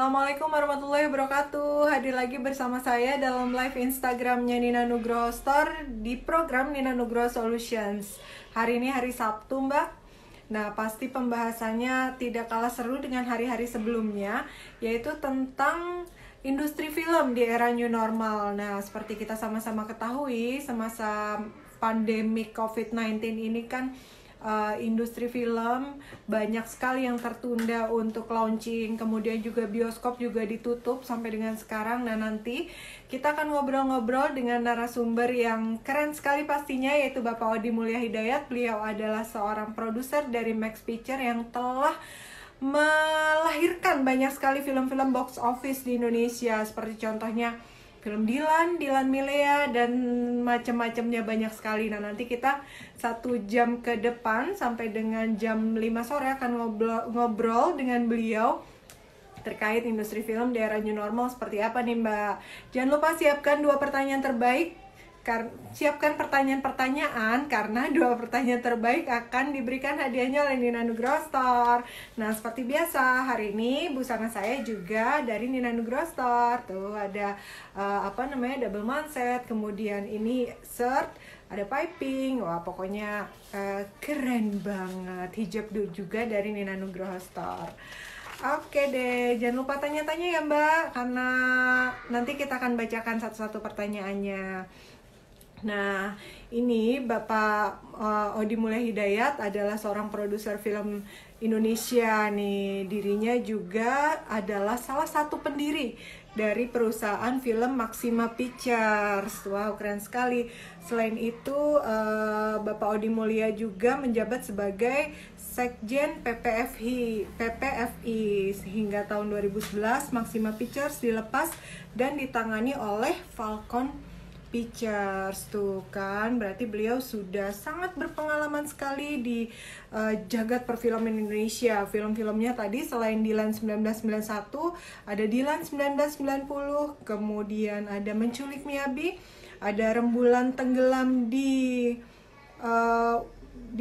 Assalamualaikum warahmatullahi wabarakatuh. Hadir lagi bersama saya dalam live Instagramnya Nina Nugroho Store di program Nina Nugroho Solutions. Hari ini hari Sabtu, Mbak. Nah, pasti pembahasannya tidak kalah seru dengan hari-hari sebelumnya, yaitu tentang industri film di era new normal. Nah, seperti kita sama-sama ketahui, semasa pandemi COVID-19 ini kan industri film banyak sekali yang tertunda untuk launching, kemudian juga bioskop juga ditutup sampai dengan sekarang. Nah, nanti kita akan ngobrol-ngobrol dengan narasumber yang keren sekali pastinya, yaitu Bapak Odi Mulya Hidayat. Beliau adalah seorang produser dari Max Picture yang telah melahirkan banyak sekali film-film box office di Indonesia, seperti contohnya film Dilan Milea, dan macam-macamnya banyak sekali. Nah, nanti kita 1 jam ke depan sampai dengan jam 5 sore akan ngobrol dengan beliau terkait industri film di era new normal seperti apa nih, Mbak. Jangan lupa siapkan 2 pertanyaan terbaik. Siapkan pertanyaan-pertanyaan karena 2 pertanyaan terbaik akan diberikan hadiahnya oleh Nina Nugroho Store. Nah, seperti biasa hari ini busana saya juga dari Nina Nugroho Store. Tuh ada double manset, kemudian ini shirt, ada piping. Wah, pokoknya keren banget. Hijab juga dari Nina Nugroho Store. Oke deh, jangan lupa tanya-tanya ya, Mbak, karena nanti kita akan bacakan satu-satu pertanyaannya. Nah, ini Bapak Odi Mulya Hidayat adalah seorang produser film Indonesia nih. Dirinya juga adalah salah satu pendiri dari perusahaan film Maxima Pictures. Wow, keren sekali. Selain itu, Bapak Odi Mulya juga menjabat sebagai Sekjen PPFI sehingga tahun 2011 Maxima Pictures dilepas dan ditangani oleh Falcon Pictures. Tuh kan, berarti beliau sudah sangat berpengalaman sekali di jagat perfilman Indonesia. Film-filmnya tadi selain Dilan 1991, ada Dilan 1990, kemudian ada Menculik Miyabi, ada Rembulan Tenggelam di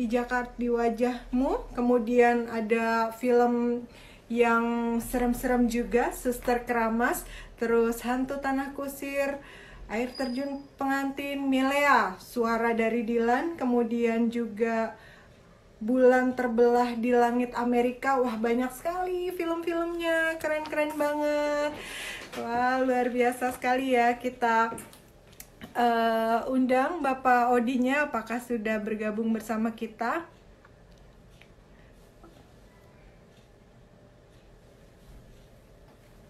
Jakarta di Wajahmu, kemudian ada film yang serem-serem juga, Suster Keramas, terus Hantu Tanah Kusir, Air Terjun Pengantin, Milea, Suara dari Dilan, kemudian juga Bulan Terbelah di Langit Amerika. Wah, banyak sekali film-filmnya, keren-keren banget. Wah, luar biasa sekali ya. Kita undang Bapak Odinya, apakah sudah bergabung bersama kita?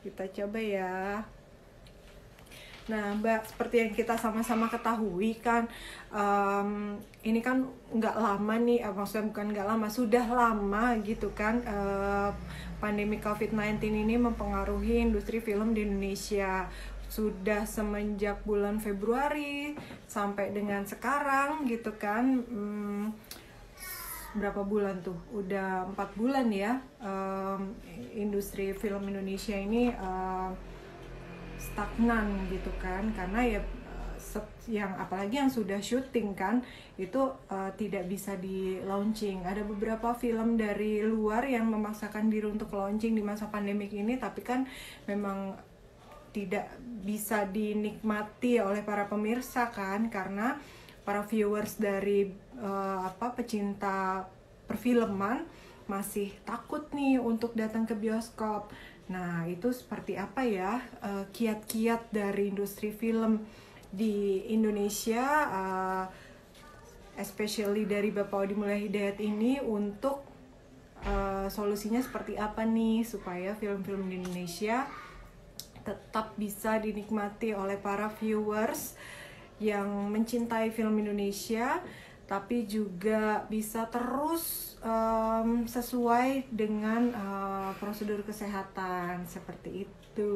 Kita coba ya. Nah, Mbak, seperti yang kita sama-sama ketahui kan, ini kan nggak lama nih, maksudnya bukan nggak lama, sudah lama gitu kan, pandemi COVID-19 ini mempengaruhi industri film di Indonesia. Sudah semenjak bulan Februari sampai dengan sekarang gitu kan, berapa bulan tuh? Udah 4 bulan ya, industri film Indonesia ini stagnan gitu kan, karena ya yang apalagi yang sudah syuting kan itu tidak bisa di launching. Ada beberapa film dari luar yang memaksakan diri untuk launching di masa pandemik ini, tapi kan memang tidak bisa dinikmati oleh para pemirsa kan, karena para viewers dari pecinta perfilman masih takut nih untuk datang ke bioskop. Nah, itu seperti apa ya kiat-kiat dari industri film di Indonesia, especially dari Bapak Odi Mulya Hidayat ini, untuk solusinya seperti apa nih supaya film-film di Indonesia tetap bisa dinikmati oleh para viewers yang mencintai film Indonesia, tapi juga bisa terus sesuai dengan prosedur kesehatan seperti itu.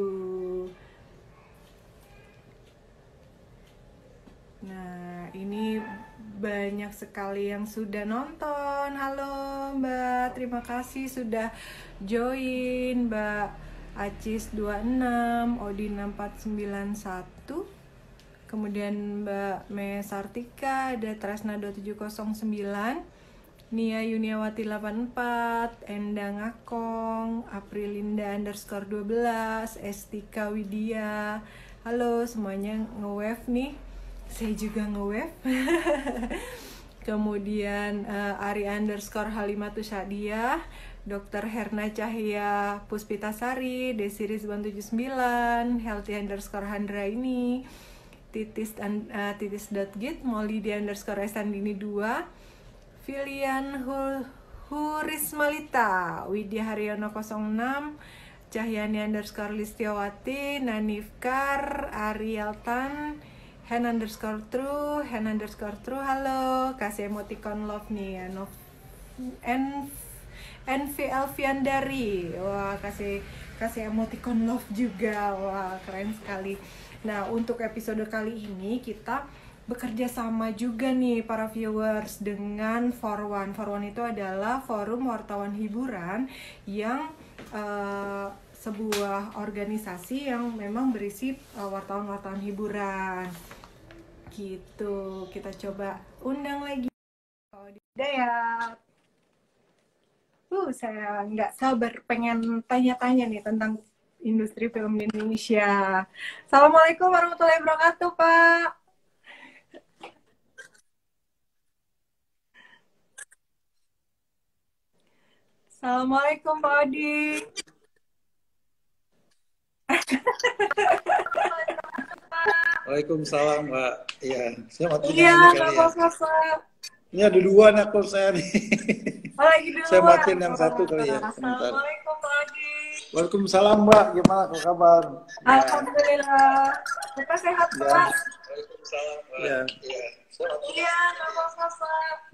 Nah, ini banyak sekali yang sudah nonton. Halo Mbak, terima kasih sudah join. Mbak Acis 26, Odi 6491, kemudian Mbak Mesartika, ada Tresnado 709, Nia Yuniawati 84, Endang Akong, Aprilinda underscore 12, Estika Widya. Halo semuanya, nge-wave nih. Saya juga nge-wave. Kemudian Ari underscore Halimatus Syadiah, Dr. Herna Cahya Puspitasari, Desiris 179, Healthy underscore Handra ini, titis.git, Molly underscore Esandini 2, Filian Hurismalita, Widya Haryono 06, Cahyani underscore Listiawati, Nanifkar, Arieltan, Hen underscore true, halo, kasih emoticon love nih ya, NVL Fiandari, wah kasih emoticon love juga, wah keren sekali. Nah untuk episode kali ini kita bekerja sama juga nih para viewers dengan For1. For1 itu adalah forum wartawan hiburan yang sebuah organisasi yang memang berisi wartawan-wartawan hiburan gitu. Kita coba undang lagi Dayat. Saya nggak sabar pengen tanya-tanya nih tentang industri film di Indonesia. Assalamualaikum warahmatullahi wabarakatuh, Pak. Assalamualaikum, Pak Adi. Waalaikumsalam, Mbak. Iya, saya mau tanya Iya, ini kali ya. Pak. Ini ada dua akun saya nih. Oh, lagi di luar. Saya matiin yang satu kali ya. Assalamualaikum, Pak Adi. Waalaikumsalam, Mbak. Gimana kabar? Alhamdulillah. Bapak sehat, Ya. Pak? Waalaikumsalam, Mbak. Ya. Iya, nggak apa-apa, Pak.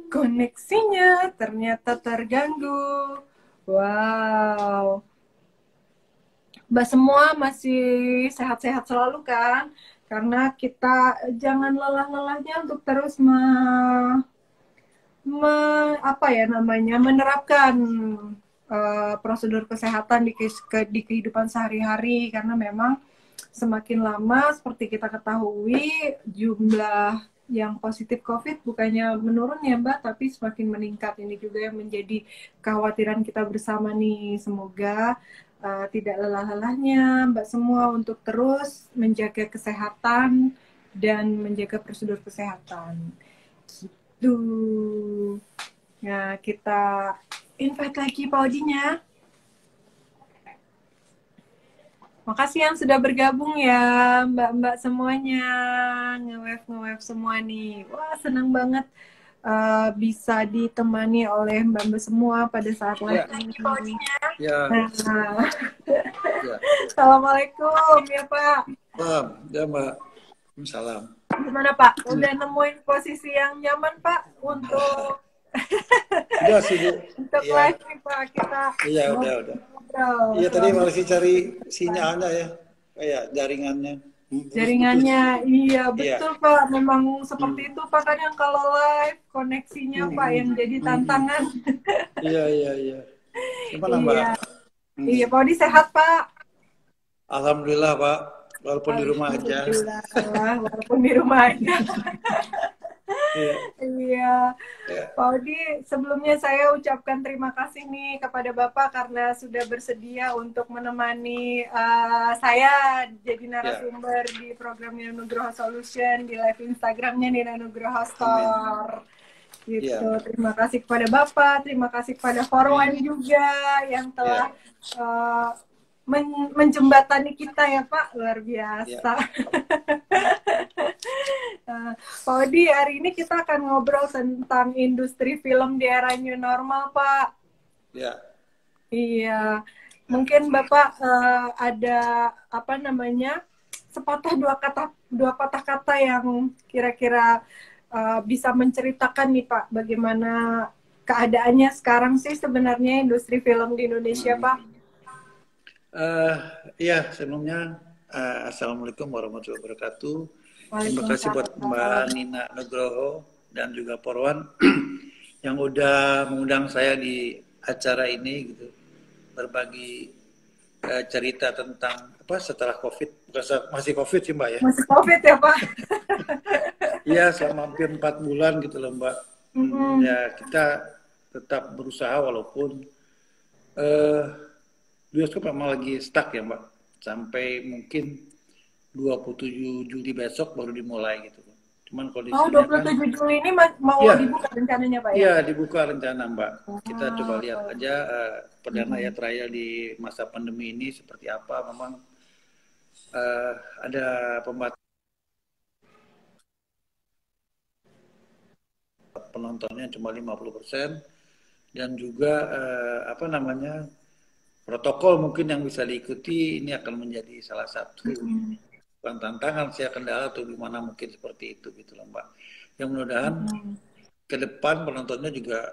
Koneksinya ternyata terganggu. Wow. Mbak semua masih sehat-sehat selalu kan? Karena kita jangan lelah-lelahnya untuk terus menerapkan prosedur kesehatan di kehidupan sehari-hari, karena memang semakin lama seperti kita ketahui jumlah yang positif COVID bukannya menurun ya Mbak, tapi semakin meningkat. Ini juga yang menjadi kekhawatiran kita bersama nih. Semoga tidak lelah-lelahnya Mbak semua untuk terus menjaga kesehatan dan menjaga prosedur kesehatan. Gitu. Nah, kita invite lagi Pak Odinya. Makasih yang sudah bergabung ya, Mbak-mbak semuanya, nge-wave semua nih. Wah, senang banget bisa ditemani oleh mbak-mbak semua pada saat live ini. Ya. Nah. Ya. Assalamualaikum ya Pak. Ya Mbak. Salam. Gimana Pak? Udah nemuin posisi yang nyaman Pak untuk udah sih Bu. Untuk live nih Pak kita. Iya udah. Iya tadi masih cari sinyalnya ya, kayak jaringannya. Jaringannya, iya betul Pak. Memang seperti itu Pak. Kadang kalau live koneksinya Pak yang jadi tantangan. Iya. Gimana Mbak? Iya Pak Odi sehat Pak. Alhamdulillah Pak. Walaupun di rumah aja. Walaupun di rumah aja. Iya. Pak Odi, sebelumnya saya ucapkan terima kasih nih kepada Bapak karena sudah bersedia untuk menemani saya jadi narasumber di program Nugroho Solution di live Instagramnya nih Nugroho Store. Gitu. Terima kasih kepada Bapak, terima kasih kepada For1 juga yang telah menjembatani kita ya Pak, luar biasa. Pak Odi, hari ini kita akan ngobrol tentang industri film di era new normal Pak. Iya, mungkin Bapak ada sepatah dua patah kata yang kira-kira bisa menceritakan nih Pak, bagaimana keadaannya sekarang sih sebenarnya industri film di Indonesia Pak. Iya, sebelumnya Assalamualaikum warahmatullahi wabarakatuh. Terima kasih buat Mbak Nina Nugroho dan juga For1 yang udah mengundang saya di acara ini gitu, berbagi cerita tentang apa setelah COVID, masih COVID sih Mbak ya. Masih COVID ya Pak? Iya, selama hampir 4 bulan gitu loh Mbak. Ya kita tetap berusaha walaupun eh, bioskop memang lagi stuck ya Mbak. Sampai mungkin 27 Juli besok baru dimulai gitu. Cuman Oh, kondisinya kan 27 Juli ini mau ya, dibuka rencananya Pak ya? iya dibuka rencana Mbak. Kita coba lihat Oh. aja perdana ya trial di masa pandemi ini seperti apa. Memang ada pembatasan penontonnya cuma 50% dan juga apa namanya protokol mungkin yang bisa diikuti ini akan menjadi salah satu bukan tantangan saya kendala atau gimana mungkin seperti itu gitu loh Mbak. Yang mudah-mudahan ke depan penontonnya juga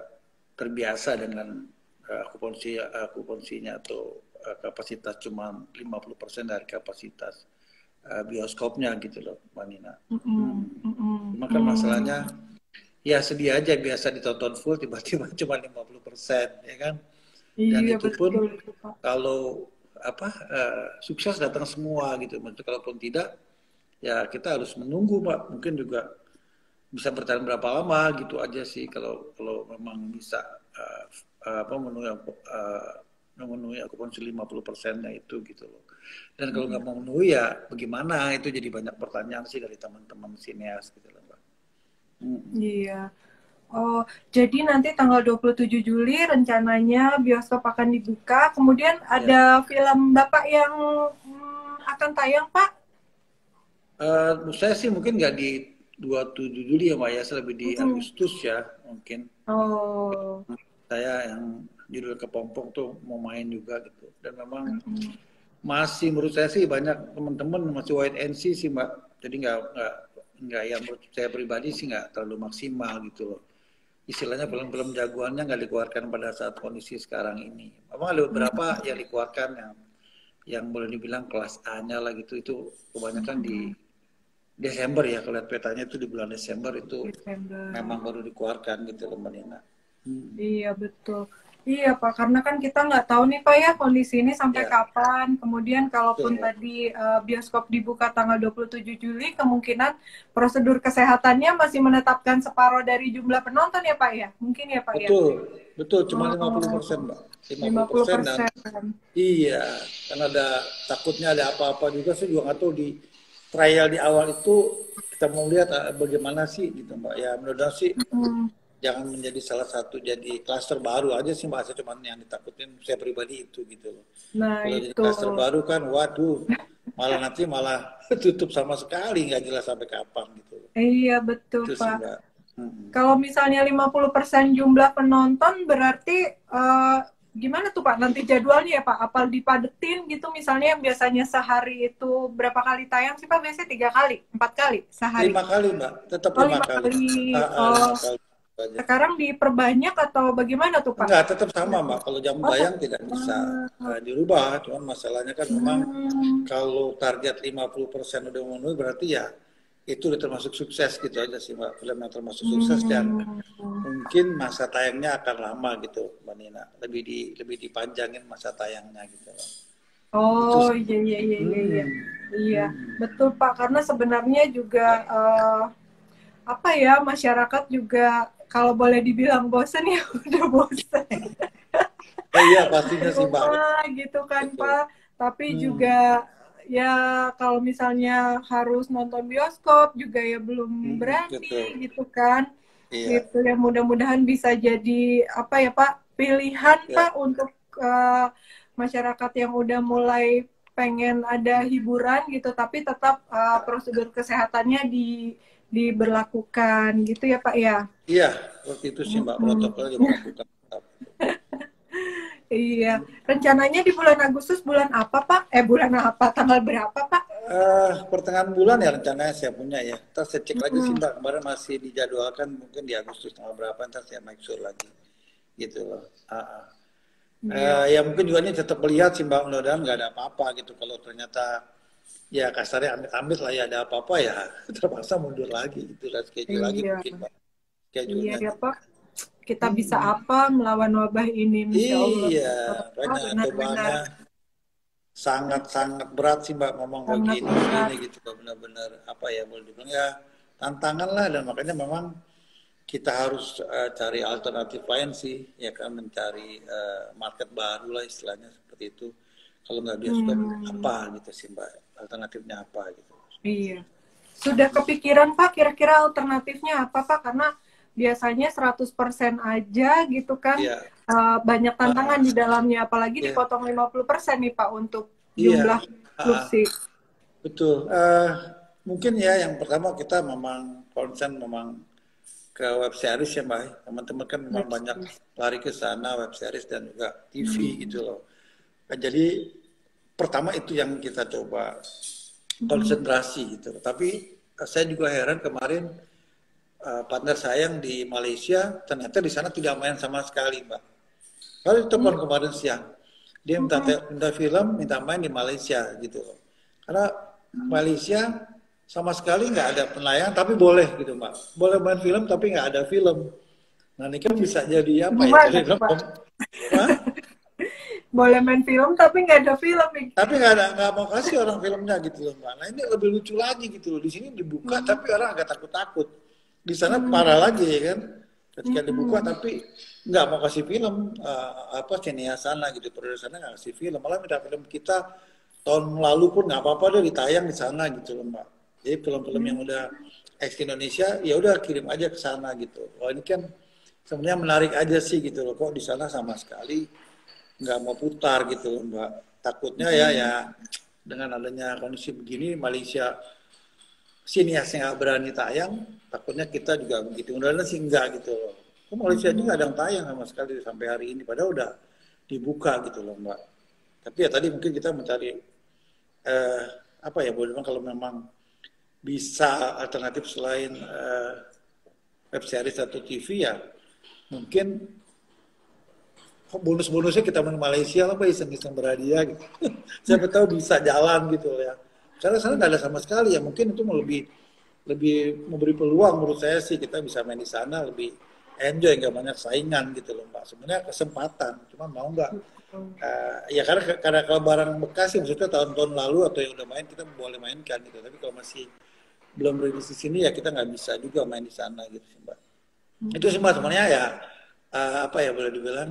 terbiasa dengan akupansinya atau kapasitas cuma 50% dari kapasitas bioskopnya gitu loh Mbak Nina. Cuma kan masalahnya ya sedih aja biasa ditonton full tiba-tiba cuma 50% ya kan. Dan Iya, itu pun betul, kalau apa sukses datang semua gitu. Kalaupun tidak ya kita harus menunggu Mbak. Mungkin juga bisa bertahan berapa lama gitu aja sih kalau memang bisa apa memenuhi akupansi 50%-nya itu gitu loh. Dan kalau nggak memenuhi ya bagaimana itu jadi banyak pertanyaan sih dari teman-teman sineas gitu loh Mbak. Iya. Oh, jadi nanti tanggal 27 Juli rencananya bioskop akan dibuka. Kemudian ada film Bapak yang akan tayang, Pak? Saya sih mungkin nggak di 27 Juli ya Mbak ya, lebih di Agustus ya mungkin. Oh. Saya yang judul Kepompong tuh mau main juga gitu. Dan memang masih menurut saya sih banyak teman-teman masih wait and see sih Mbak. Jadi nggak yang menurut saya pribadi sih nggak terlalu maksimal gitu loh. Istilahnya film-film jagoannya nggak dikeluarkan pada saat kondisi sekarang ini. Memang ada beberapa yang dikeluarkan yang boleh dibilang kelas A-nya lah gitu, itu kebanyakan di Desember ya, kalau lihat petanya itu di bulan Desember itu memang baru dikeluarkan gitu loh Mbak Nina. Iya betul. Iya Pak, karena kan kita nggak tahu nih Pak ya kondisi ini sampai kapan. Kemudian kalaupun tadi bioskop dibuka tanggal 27 Juli, kemungkinan prosedur kesehatannya masih menetapkan separuh dari jumlah penonton ya Pak ya? Mungkin ya Pak ya? Betul, cuma 50% Mbak. 50% dan iya, kan ada takutnya ada apa-apa juga, saya juga nggak tahu di trial di awal itu kita mau lihat bagaimana sih gitu Mbak. Ya mudah-mudahan sih jangan menjadi salah satu jadi klaster baru aja sih Mbak. Saya cuma yang ditakutin saya pribadi itu gitu loh. Nah, kalau jadi klaster baru kan waduh malah tutup sama sekali nggak jelas sampai kapan gitu loh. Iya betul itu Pak. Sih, kalau misalnya 50% jumlah penonton berarti gimana tuh Pak nanti jadwalnya ya Pak? Apa dipadetin gitu misalnya yang biasanya sehari itu berapa kali tayang sih Pak? Biasanya 3 kali, 4 kali sehari? 5 kali Mbak, tetap 5 kali. 5 kali. Sekarang diperbanyak atau bagaimana tuh Pak? Enggak, tetap sama Mbak. Kalau jam tayang tidak bisa dirubah. Cuman masalahnya kan memang kalau target 50% udah memenuhi berarti ya itu udah termasuk sukses gitu aja sih Mbak. Film yang termasuk sukses dan mungkin masa tayangnya akan lama gitu Mbak Nina. Lebih dipanjangin masa tayangnya gitu. Oh iya. Betul Pak, karena sebenarnya juga apa ya, masyarakat juga kalau boleh dibilang bosen ya udah bosen. Iya pastinya sih Mbak. Gitu kan Pak. Tapi juga ya kalau misalnya harus nonton bioskop juga ya belum berani gitu kan. Gitu ya, mudah-mudahan bisa jadi apa ya Pak, pilihan Pak untuk masyarakat yang udah mulai pengen ada hiburan gitu tapi tetap prosedur kesehatannya diberlakukan gitu ya Pak ya. Iya, waktu itu sih Mbak protokolnya diberlakukan. Iya, rencananya di bulan Agustus bulan apa Pak? Bulan apa? Tanggal berapa Pak? Pertengahan bulan ya rencananya saya punya ya. Ntar saya cek lagi sih Mbak, kemarin masih dijadwalkan mungkin di Agustus tanggal berapa, ntar saya make sure lagi. Gitu loh. Ya mungkin juga ini tetap melihat sih Mbak, mudah-mudahan nggak ada apa-apa gitu. Kalau ternyata ya kasarnya amit-amit lah ya ada apa-apa ya terpaksa mundur lagi gitu lah, schedule lagi mungkin Mbak. Iya ya Pak, kita bisa apa melawan wabah ini, Insya Allah. Iya, benar-benar. sangat berat sih Mbak ngomong sangat bagi industri berat. ini gitu, benar-benar apa ya boleh dibilang ya tantangan lah, dan makanya memang kita harus cari alternatif lain sih, ya kan, mencari market baru lah istilahnya seperti itu. Kalau nggak bioskop Hmm, apa gitu sih Mbak, alternatifnya apa gitu. iya. Sudah kepikiran Pak kira-kira alternatifnya apa Pak? Karena biasanya 100% aja gitu kan, Iya, banyak tantangan di dalamnya, apalagi iya, dipotong 50% nih Pak untuk iya, jumlah kursi. betul. Mungkin ya yang pertama kita memang konsen memang ke web series ya Mbak. Teman-teman kan memang Web banyak series. lari ke sana, web series dan juga TV gitu Hmm. loh. Jadi pertama itu yang kita coba Hmm. konsentrasi gitu. Tapi saya juga heran kemarin partner saya yang di Malaysia ternyata di sana tidak main sama sekali Mbak. Lalu telepon Hmm. kemarin siang, dia Hmm. minta film, minta main di Malaysia gitu loh. Karena Malaysia sama sekali nggak ada penayangan, tapi boleh gitu Mbak. Boleh main film tapi nggak ada film. Nah ini kan bisa jadi apa ya? Gimana Jadi tuh Pak? Hah? Boleh main film tapi nggak ada film nih. Tapi nggak mau kasih orang filmnya gitu loh Mbak. Nah ini lebih lucu lagi gitu loh. Di sini dibuka Hmm. tapi orang agak takut-takut. Di sana parah Hmm. lagi ya kan. Ketika dibuka Hmm. tapi nggak mau kasih film apa sinias sana gitu. Produser sana nggak kasih film. Malah minta film kita tahun lalu pun nggak apa-apa deh ditayang di sana gitu loh Mbak. Jadi film-film yang udah ex Indonesia ya udah kirim aja ke sana gitu. Wah ini kan sebenarnya menarik aja sih gitu loh. Kok di sana sama sekali nggak mau putar gitu loh Mbak. Takutnya ya dengan adanya kondisi begini Malaysia siniasnya nggak berani tayang, takutnya kita juga begitu. Mudah-mudahan sih enggak gitu loh. Kok Malaysia juga ada yang tayang sama sekali sampai hari ini, padahal udah dibuka gitu loh Mbak. Tapi ya tadi mungkin kita mencari eh, apa ya, boleh kalau memang bisa alternatif selain web series atau TV ya mungkin bonus-bonusnya kita main Malaysia apa iseng-iseng berhadiah gitu. Siapa tahu bisa jalan gitu ya. Karena sana nggak ada sama sekali ya. Mungkin itu mau lebih lebih memberi peluang menurut saya sih kita bisa main di sana lebih enjoy nggak banyak saingan gitu loh Mbak. Sebenarnya kesempatan, cuma mau nggak ya karena kalau barang bekas sih maksudnya tahun-tahun lalu atau yang udah main kita boleh mainkan gitu. Tapi kalau masih belum rilis di sini ya kita nggak bisa juga main di sana gitu sih Mbak. Itu sih Mbak sebenarnya ya apa ya boleh dibilang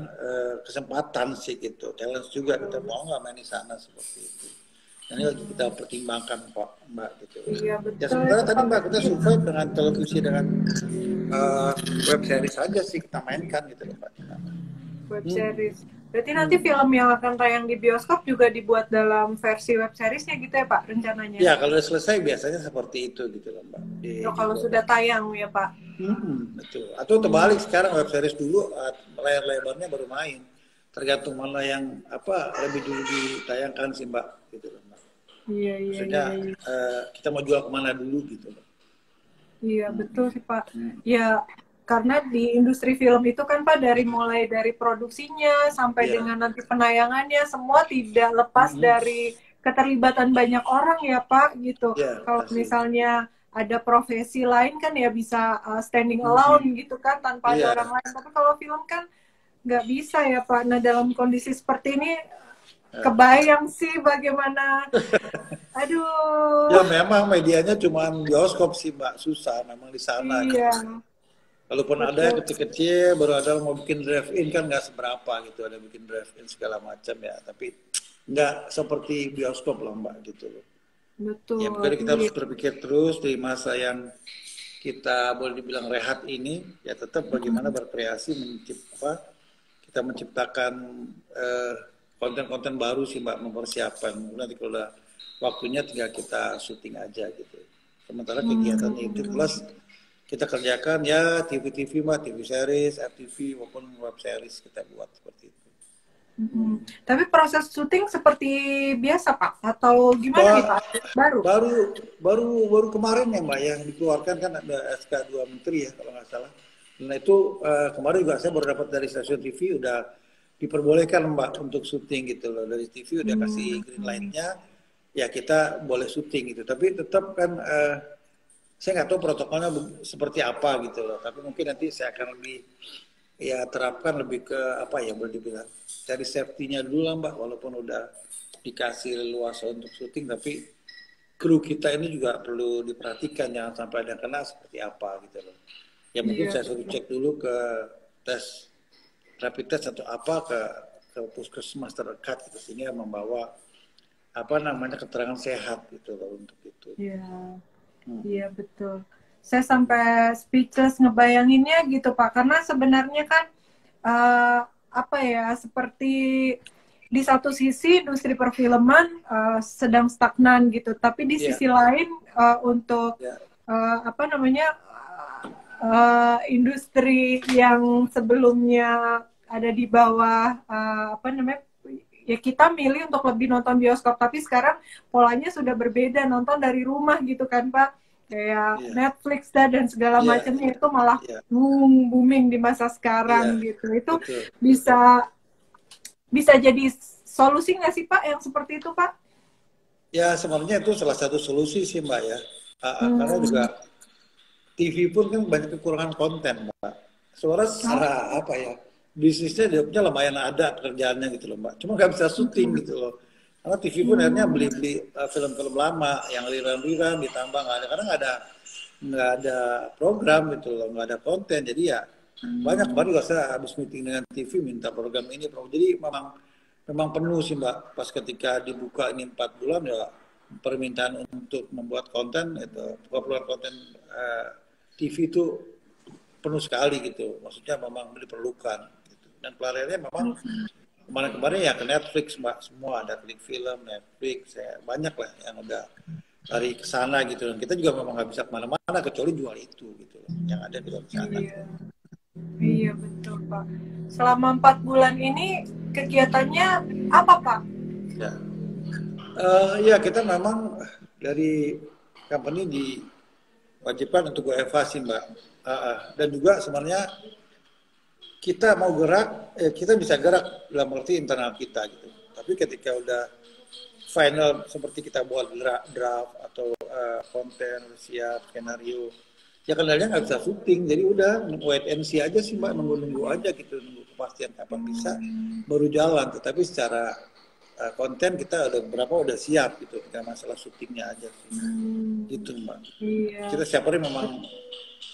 kesempatan sih gitu, challenge juga kita mau nggak main di sana seperti itu. Dan ini lagi kita pertimbangkan Pak Mbak gitu. Iya Ya betul sementara itu tadi Pak. Mbak kita survive dengan televisi dengan uh, web series saja sih kita mainkan gitu loh Mbak. Web Hmm. series. Berarti nanti Hmm. film yang akan tayang di bioskop juga dibuat dalam versi web seriesnya gitu ya Pak rencananya? Ya kalau udah selesai biasanya seperti itu gitu loh Mbak Oh, kalau dibuat. sudah tayang ya Pak? Betul. Atau Hmm. terbalik sekarang web series dulu layar lebarnya baru main. Tergantung mana yang apa lebih dulu ditayangkan sih Mbak gitu loh Mbak. Iya, iya, Maksudnya iya, iya. kita mau jual kemana dulu gitu loh. Iya, betul Hmm. sih Pak. Hmm. Ya, karena di industri film itu kan Pak dari mulai dari produksinya sampai Ya. dengan nanti penayangannya semua tidak lepas Hmm. dari keterlibatan banyak orang ya Pak gitu. Ya Kalau pasti. misalnya ada profesi lain kan ya bisa standing alone Hmm. gitu kan tanpa ada Iya. orang lain. Tapi kalau film kan nggak bisa ya Pak. Nah dalam kondisi seperti ini Ya. kebayang sih bagaimana. Ya Aduh, memang medianya cuma bioskop sih Mbak, susah memang di sana iya gitu. Kalaupun ada yang betul. kecil-kecil, baru ada mau bikin drive-in kan nggak seberapa gitu, ada bikin drive-in segala macam ya, tapi nggak seperti bioskop lah Mbak gitu loh. Ya Betul, makanya kita harus iya. berpikir terus di masa yang kita boleh dibilang rehat ini, ya tetap bagaimana berkreasi, kita menciptakan eh, konten-konten baru sih Mbak, mempersiapkan. Nanti kalau udah waktunya tinggal kita syuting aja gitu. Sementara kegiatan itu Hmm. plus kita kerjakan ya TV-TV Mbak, TV series, FTV maupun web series kita buat seperti itu. Hmm. Tapi proses syuting seperti biasa Pak? Atau gimana nih Pak? Baru? Baru baru kemarin ya Mbak yang dikeluarkan kan ada SK 2 Menteri ya kalau nggak salah. Nah itu kemarin juga saya baru dapat dari stasiun TV udah diperbolehkan Mbak untuk syuting gitu loh, dari TV udah kasih green Hmm. light-nya ya kita boleh syuting gitu. Tapi tetap kan saya nggak tahu protokolnya seperti apa gitu loh. Tapi mungkin nanti saya akan lebih ya terapkan lebih ke apa ya boleh dibilang cari safety-nya dulu lah Mbak walaupun udah dikasih leluasa untuk syuting, tapi kru kita ini juga perlu diperhatikan jangan sampai ada kena seperti apa gitu loh. Ya mungkin Iya, saya suruh cek dulu ke tes rapid test atau apa ke puskesmas terdekat gitu, sehingga membawa apa namanya keterangan sehat gitu loh untuk itu. iya, iya betul. Saya sampai speechless ngebayanginnya gitu Pak, karena sebenarnya kan apa ya, seperti di satu sisi industri perfilman sedang stagnan gitu, tapi di Iya, sisi lain untuk ya, apa namanya industri yang sebelumnya ada di bawah apa namanya, ya kita milih untuk lebih nonton bioskop, tapi sekarang polanya sudah berbeda, nonton dari rumah gitu kan Pak, kayak iya, Netflix dan segala iya, macamnya iya, itu malah iya, booming di masa iya, sekarang gitu. Itu betul. bisa bisa jadi solusi nggak sih Pak yang seperti itu Pak? Ya sebenarnya itu salah satu solusi sih Mbak ya. Karena juga Hmm. TV pun kan banyak kekurangan konten Mbak. Suara Oh. secara apa ya, bisnisnya dia lumayan ada pekerjaannya gitu loh Mbak. Cuma nggak bisa syuting gitu loh. Karena TV pun akhirnya Hmm. beli-beli film-film lama yang liran-liran ditambah nggak ada, karena nggak ada program gitu loh, nggak ada konten. Jadi ya banyak kemarin juga saya habis meeting dengan TV minta program ini, program. Jadi memang penuh sih Mbak. Pas ketika dibuka ini 4 bulan ya permintaan untuk membuat konten itu keperluan konten TV itu penuh sekali gitu. Maksudnya memang diperlukan gitu. Dan pelariannya memang kemarin-kemarin ya ke Netflix Mbak, semua ada klik film Netflix ya, banyak lah yang udah lari ke sana gitu. Dan kita juga memang nggak bisa kemana-mana kecuali jual itu gitu loh. Yang ada di luar sana. Iya. Iya betul Pak. Selama 4 bulan ini kegiatannya apa Pak? Ya. Ya kita memang dari company diwajibkan untuk WFH sih Mbak. Dan juga sebenarnya kita mau gerak, kita bisa gerak dalam arti internal kita gitu. Tapi ketika udah final seperti kita buat draft atau konten siap skenario, ya kendalanya nggak bisa syuting. Jadi udah wait and see aja sih Mbak, nunggu-nunggu aja gitu, nunggu kepastian kapan bisa baru jalan. Tetapi secara konten kita udah beberapa udah siap gitu, tinggal masalah syutingnya aja sih. Gitu Mbak. Iya. Kita setiap hari memang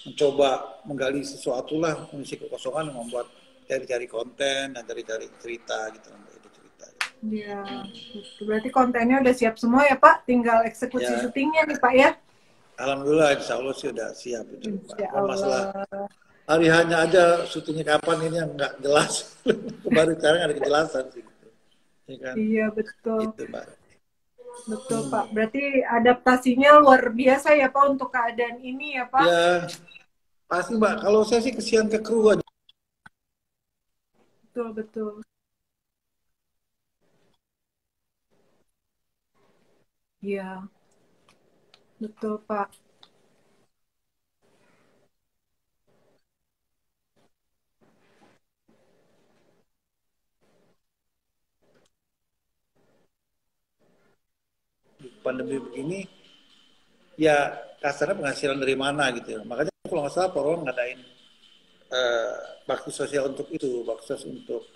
mencoba menggali sesuatu lah, mengisi kekosongan, membuat cari-cari konten dan cari-cari cerita gitu, cerita. Iya. Berarti kontennya udah siap semua ya Pak, tinggal eksekusi Ya, syutingnya nih Pak ya. alhamdulillah, insya Allah sih udah siap itu Pak. Insya Cuma masalah Allah. hari hanya aja syutingnya kapan ini yang nggak jelas. Baru sekarang ada kejelasan sih. Gitu. Ya kan? Iya betul. Itu Pak. Betul Pak. Berarti adaptasinya luar biasa ya Pak untuk keadaan ini ya Pak. Ya pasti Mbak. Kalau saya sih kesian ke kru aja. Betul betul. Iya, betul Pak. Pandemi begini, ya kasarnya penghasilan dari mana gitu. Makanya kalau nggak salah Polwan ngadain bakti sosial untuk itu, bakti sosial untuk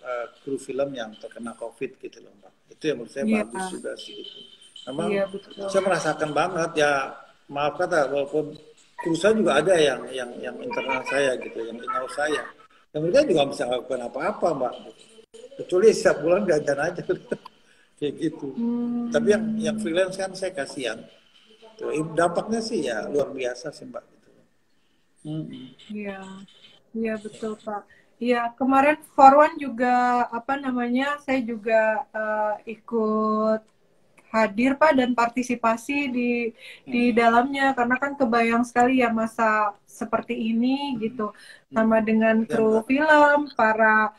kru film yang terkena COVID gitu loh Mbak. Itu yang menurut saya Iya, bagus juga sih gitu. Memang iya betul. saya merasakan banget ya, maaf kata walaupun kru saya juga ada yang internal saya gitu, yang in-house saya. Dan mereka juga bisa melakukan apa-apa Mbak. Kecuali setiap bulan gajian aja kayak gitu. Tapi yang freelance kan saya kasihan. Tuh, dampaknya sih ya luar biasa sih Mbak. Gitu. Iya, iya betul Pak. Iya kemarin Forwan juga apa namanya, saya juga ikut hadir Pak dan partisipasi di dalamnya, karena kan kebayang sekali ya masa seperti ini gitu, sama dengan Ya kru Mbak. film, para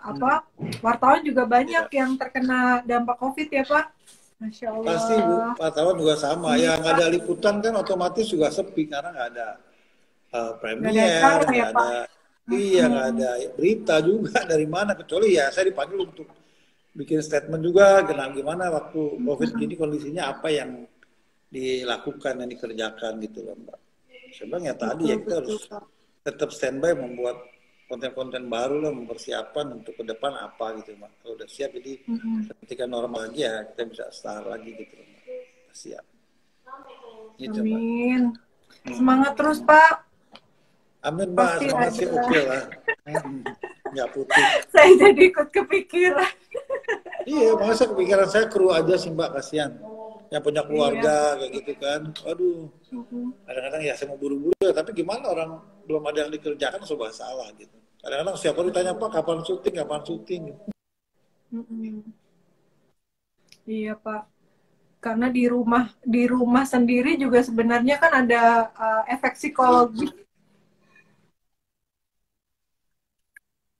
apa wartawan juga banyak Ya. yang terkena dampak COVID ya Pak. Masya Pasti Bu, Allah. wartawan juga sama. Iya Ya nggak Pak, ada liputan kan otomatis juga sepi karena nggak ada nggak ada acara premier, ya nggak Pak. ada iya nggak ada berita juga dari mana kecuali ya saya dipanggil untuk bikin statement juga gimana waktu COVID gini kondisinya apa yang dilakukan yang dikerjakan gitu loh Mbak. Sebenarnya tadi Betul ya kita betul harus Pak. tetap standby membuat konten-konten baru lah, mempersiapkan untuk ke depan apa gitu Mbak. Kalau udah siap jadi ketika normal lagi ya kita bisa start lagi gitu Mbak. Siap. Gitu Mbak. Amin. Semangat terus Pak. Amin Mbak, Pasti semangat sih ada. oke lah. Nggak putih. Saya jadi ikut kepikiran. Iya, masa kepikiran saya kru aja sih Mbak, kasihan. Yang punya keluarga Iya. kayak gitu kan. Aduh, kadang-kadang ya saya mau buru-buru ya, tapi gimana orang belum ada yang dikerjakan serba salah gitu. Kadang-kadang siapa ditanya Pak kapan syuting, kapan syuting. Iya Pak. Karena di rumah sendiri juga sebenarnya kan ada efek psikologi.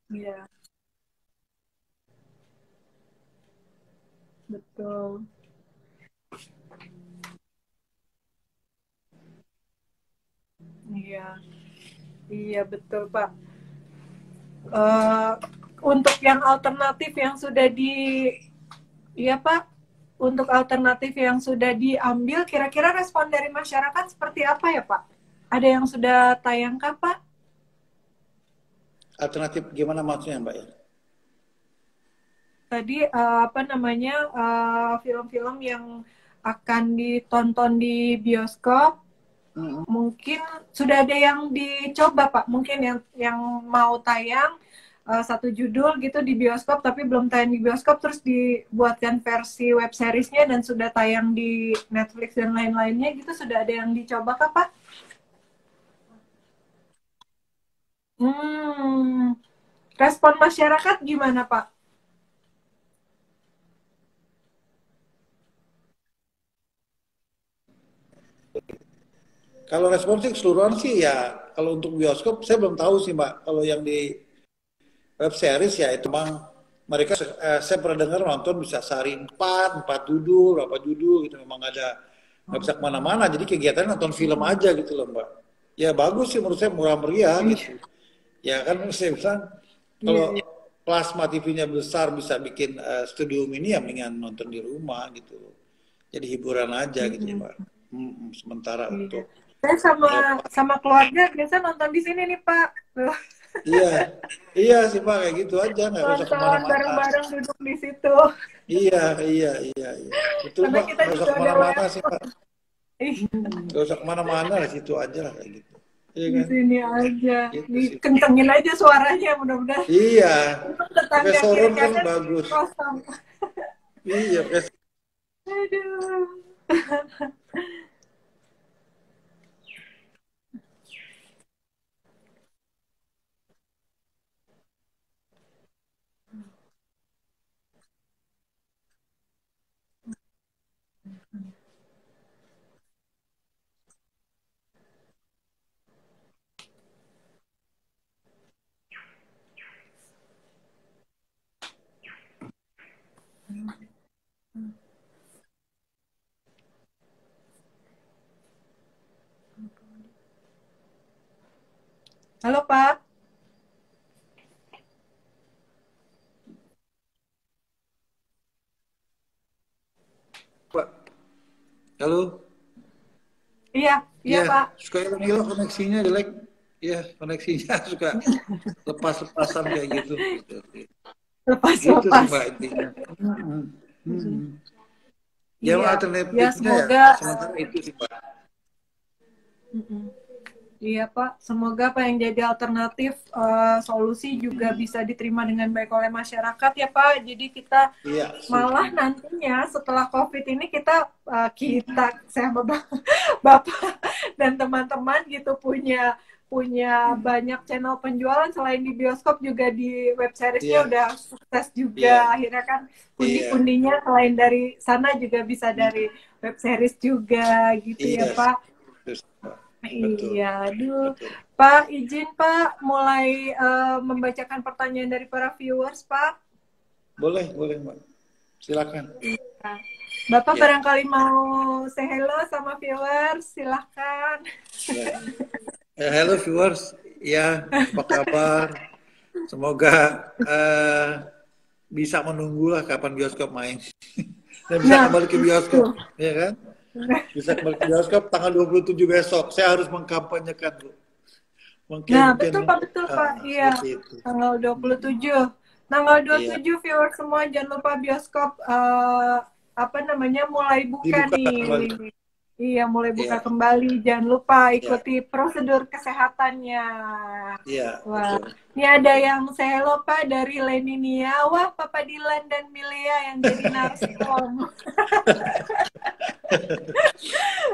Iya, betul. Iya, iya betul Pak. Eh, untuk yang alternatif yang sudah iya Pak, untuk alternatif yang sudah diambil, kira-kira respon dari masyarakat seperti apa ya Pak? Ada yang sudah tayang kah Pak? Alternatif gimana maksudnya Mbak ya? Tadi apa namanya film-film yang akan ditonton di bioskop, mungkin sudah ada yang dicoba Pak, mungkin yang mau tayang satu judul gitu di bioskop tapi belum tayang di bioskop terus dibuatkan versi web seriesnya dan sudah tayang di Netflix dan lain-lainnya gitu, sudah ada yang dicoba kah Pak? Hmm, respon masyarakat gimana Pak? Kalau respon sih keseluruhan sih ya, kalau untuk bioskop saya belum tahu sih Mbak. Kalau yang di web series ya itu memang mereka saya pernah dengar nonton bisa sehari empat judul, berapa judul gitu, memang ada nggak bisa kemana-mana, jadi kegiatannya nonton film aja gitu loh Mbak. Ya bagus sih menurut saya, murah meriah gitu. Ya kan saya bilang Iya, kalau iya. plasma TV-nya besar bisa bikin studio mini ya mendingan nonton di rumah gitu. Jadi hiburan aja gitu ya Mbak. Sementara Iya. untuk Saya sama kalau sama keluarga biasa nonton di sini nih Pak. Tuh, iya, iya sih Pak, kayak gitu aja, nggak usah nonton kemana-mana. bareng-bareng duduk di situ. Iya, iya, iya, iya. Betul Karena Pak, kita nggak usah juga udah kemana-mana sih WFO. Pak. Ih, Nggak usah kemana-mana, di situ aja lah kayak gitu. Iya di kan? sini aja. Itu sih. Dikencengin aja suaranya mudah-mudahan. Iya, Untung pakai tetangga kiri sound kan kanan bagus. kosong. Iya, pakai. Aduh. Halo Pak. Pak, halo. Iya, iya Iya, Pak. suka hilang koneksinya jelek. Iya, koneksinya suka lepas-lepasan kayak gitu. Gitu sih Lepas-lepas. Mbak intinya. Ya Iya, ya alternatifnya ya semoga. sementara itu sih Pak. Iya Pak, semoga apa yang jadi alternatif solusi juga bisa diterima dengan baik oleh masyarakat ya Pak. Jadi kita Iya, malah setuju. nantinya setelah COVID ini kita saya Bapak dan teman-teman gitu punya punya banyak channel penjualan selain di bioskop juga di web seriesnya Iya, udah sukses iya, juga. Akhirnya kan iya. pundi-pundinya selain dari sana juga bisa dari web series juga gitu ya Iya, Pak. terus, Pak. Betul, Iya, aduh. betul. Pak, izin Pak mulai membacakan pertanyaan dari para viewers, Pak. Boleh, boleh, Mbak. Silakan. Nah, Bapak Ya, barangkali mau say hello sama viewers, silahkan. ya. Halo viewers, ya apa kabar? Semoga bisa menunggulah kapan bioskop main dan bisa Nah, kembali ke itu. bioskop, ya kan? Bisa kembali ke bioskop tanggal 27 besok. Saya harus mengkampanyekan, Bu. Mungkin Nah, mungkin betul Pak. Iya, seperti itu. tanggal 27. Tanggal dua puluh Iya, tujuh viewer semua jangan lupa bioskop apa namanya mulai buka dibuka nih. kembali. Iya, mulai buka Iya, kembali. Jangan lupa iya, ikuti prosedur kesehatannya. iya, Wah, betul. ini ada yang saya lupa dari Leninia. Wah, Papa Dilan dan Milea yang jadi narsom.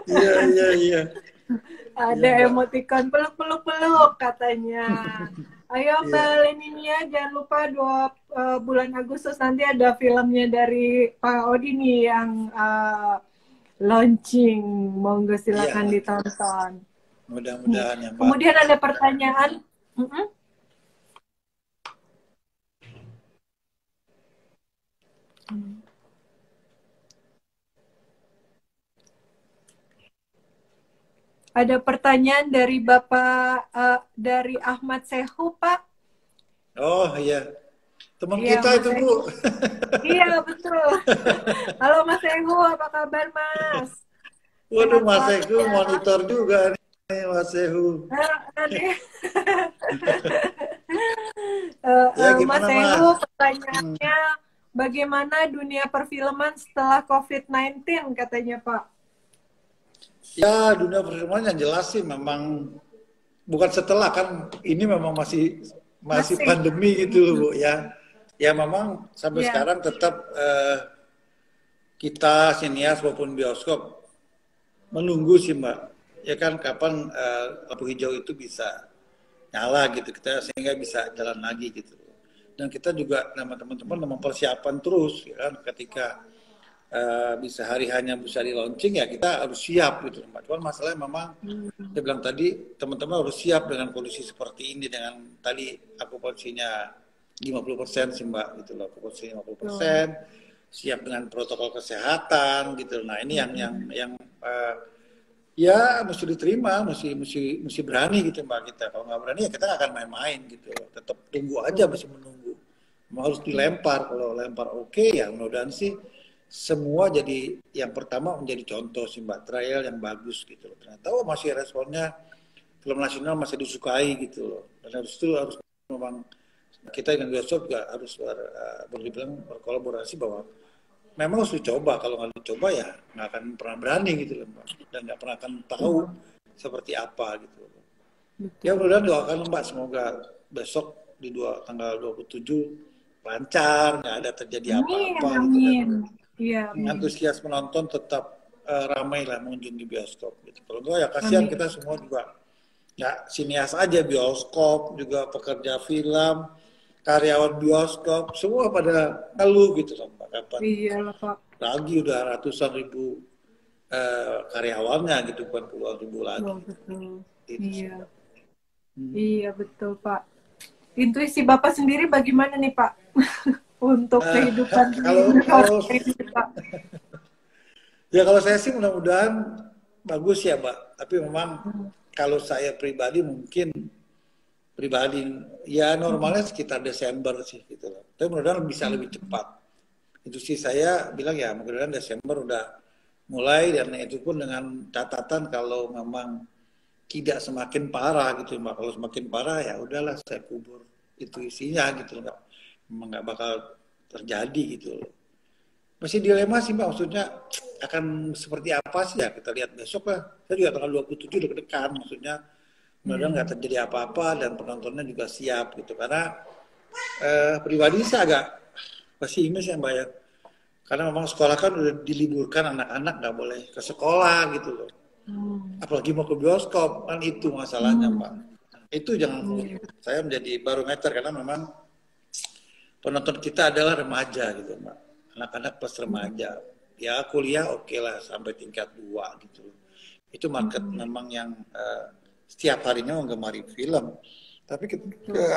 Iya, iya, iya. Iya, Ada Mbak. emoticon peluk-peluk-peluk katanya. Ayo Mbak Iya, Leninia, jangan lupa bulan Agustus nanti ada filmnya dari Pak Odi nih yang launching. Monggo silakan iya. ditonton. Mudah-mudahan ya, Mbak. Kemudian ada pertanyaan. Mm-mm. Ada pertanyaan dari Bapak dari Ahmad Sehu, Pak. Oh, iya. Teman Iya, kita Mas itu, Bu. Sehu. Iya, betul. Halo Mas Sehu, apa kabar Mas? Waduh, Sehat Mas selalu Eko ya. monitor juga nih, Mas Sehu. Nih. Ya, Mas gimana, Sehu, Mas? Hmm. pertanyaannya bagaimana dunia perfilman setelah COVID-19 katanya Pak? Ya, dunia perfilman yang jelas sih memang bukan setelah kan ini memang masih masih Masih. pandemi gitu loh, Bu ya. Ya memang sampai Ya. sekarang tetap kita sinias maupun bioskop menunggu sih, Mbak. Ya kan kapan lampu hijau itu bisa nyala gitu kita sehingga bisa jalan lagi gitu. Dan kita juga sama teman-teman mempersiapkan terus ya kan ketika bisa hari hanya bisa di launching ya kita harus siap gitu. Cuman masalahnya memang saya bilang tadi teman-teman harus siap dengan kondisi seperti ini dengan tadi akupansinya 50% sih Mbak gitu loh, akupansi 50%, siap dengan protokol kesehatan gitu. Nah, ini yang ya mesti diterima, mesti berani gitu Mbak kita. Kalau nggak berani ya kita nggak akan main-main gitu. Tetap tunggu aja masih menunggu. Mau harus dilempar, kalau lempar oke ya mudah-mudahan sih semua jadi yang pertama menjadi contoh sih Mbak, trial yang bagus gitu loh. Ternyata masih responnya film nasional masih disukai gitu loh. Dan harus itu harus memang kita dengan bioskop juga harus berkolaborasi bahwa memang harus dicoba. Kalau nggak dicoba ya nggak akan pernah berani gitu loh Mbak. Dan nggak pernah akan tahu seperti apa gitu. Ya mudah-mudahan doakan Mbak semoga besok di tanggal 27 lancar, nggak ada terjadi Amin, apa-apa gitu dan amin. Iya, amin. antusias penonton tetap ramai lah mengunjungi bioskop gitu. Kalau enggak ya kasihan Amin. kita semua juga ya sinias aja bioskop juga pekerja film karyawan bioskop semua pada ngeluh gitu loh Pak kapan Iya lah Pak. lagi udah ratusan ribu karyawannya gitu bukan puluhan ribu lagi Oh, gitu. betul. Itu sih Iya. Mbak. Hmm. Iya, betul Pak. Intuisi Bapak sendiri bagaimana nih Pak? Untuk Uh, kehidupan di kalau kalau Korea ini Pak. ya kalau saya sih mudah-mudahan bagus ya Mbak. Tapi memang kalau saya pribadi mungkin pribadi ya normalnya sekitar Desember sih gitu loh. Tapi mudah-mudahan bisa lebih cepat. Itu sih saya bilang ya mudah-mudahan Desember udah mulai dan itu pun dengan catatan kalau memang tidak semakin parah gitu Mbak. Kalau semakin parah ya udahlah saya kubur itu isinya gitu loh. Memang nggak bakal terjadi gitu loh. Masih dilema sih Mbak, maksudnya akan seperti apa sih ya kita lihat besok lah. Saya juga tanggal 27 udah deg-degan, maksudnya mudah-mudahan nggak terjadi apa-apa dan penontonnya juga siap gitu. Karena pribadi saya agak pesimis ya Mbak ya. Karena memang sekolah kan udah diliburkan anak-anak nggak boleh ke sekolah gitu loh. Apalagi mau ke bioskop kan itu masalahnya Mbak. Itu jangan saya menjadi barometer karena memang penonton kita adalah remaja gitu Mbak. Anak-anak plus remaja. Ya kuliah oke lah sampai tingkat 2 gitu. Itu market memang yang setiap harinya menggemari film. Tapi ke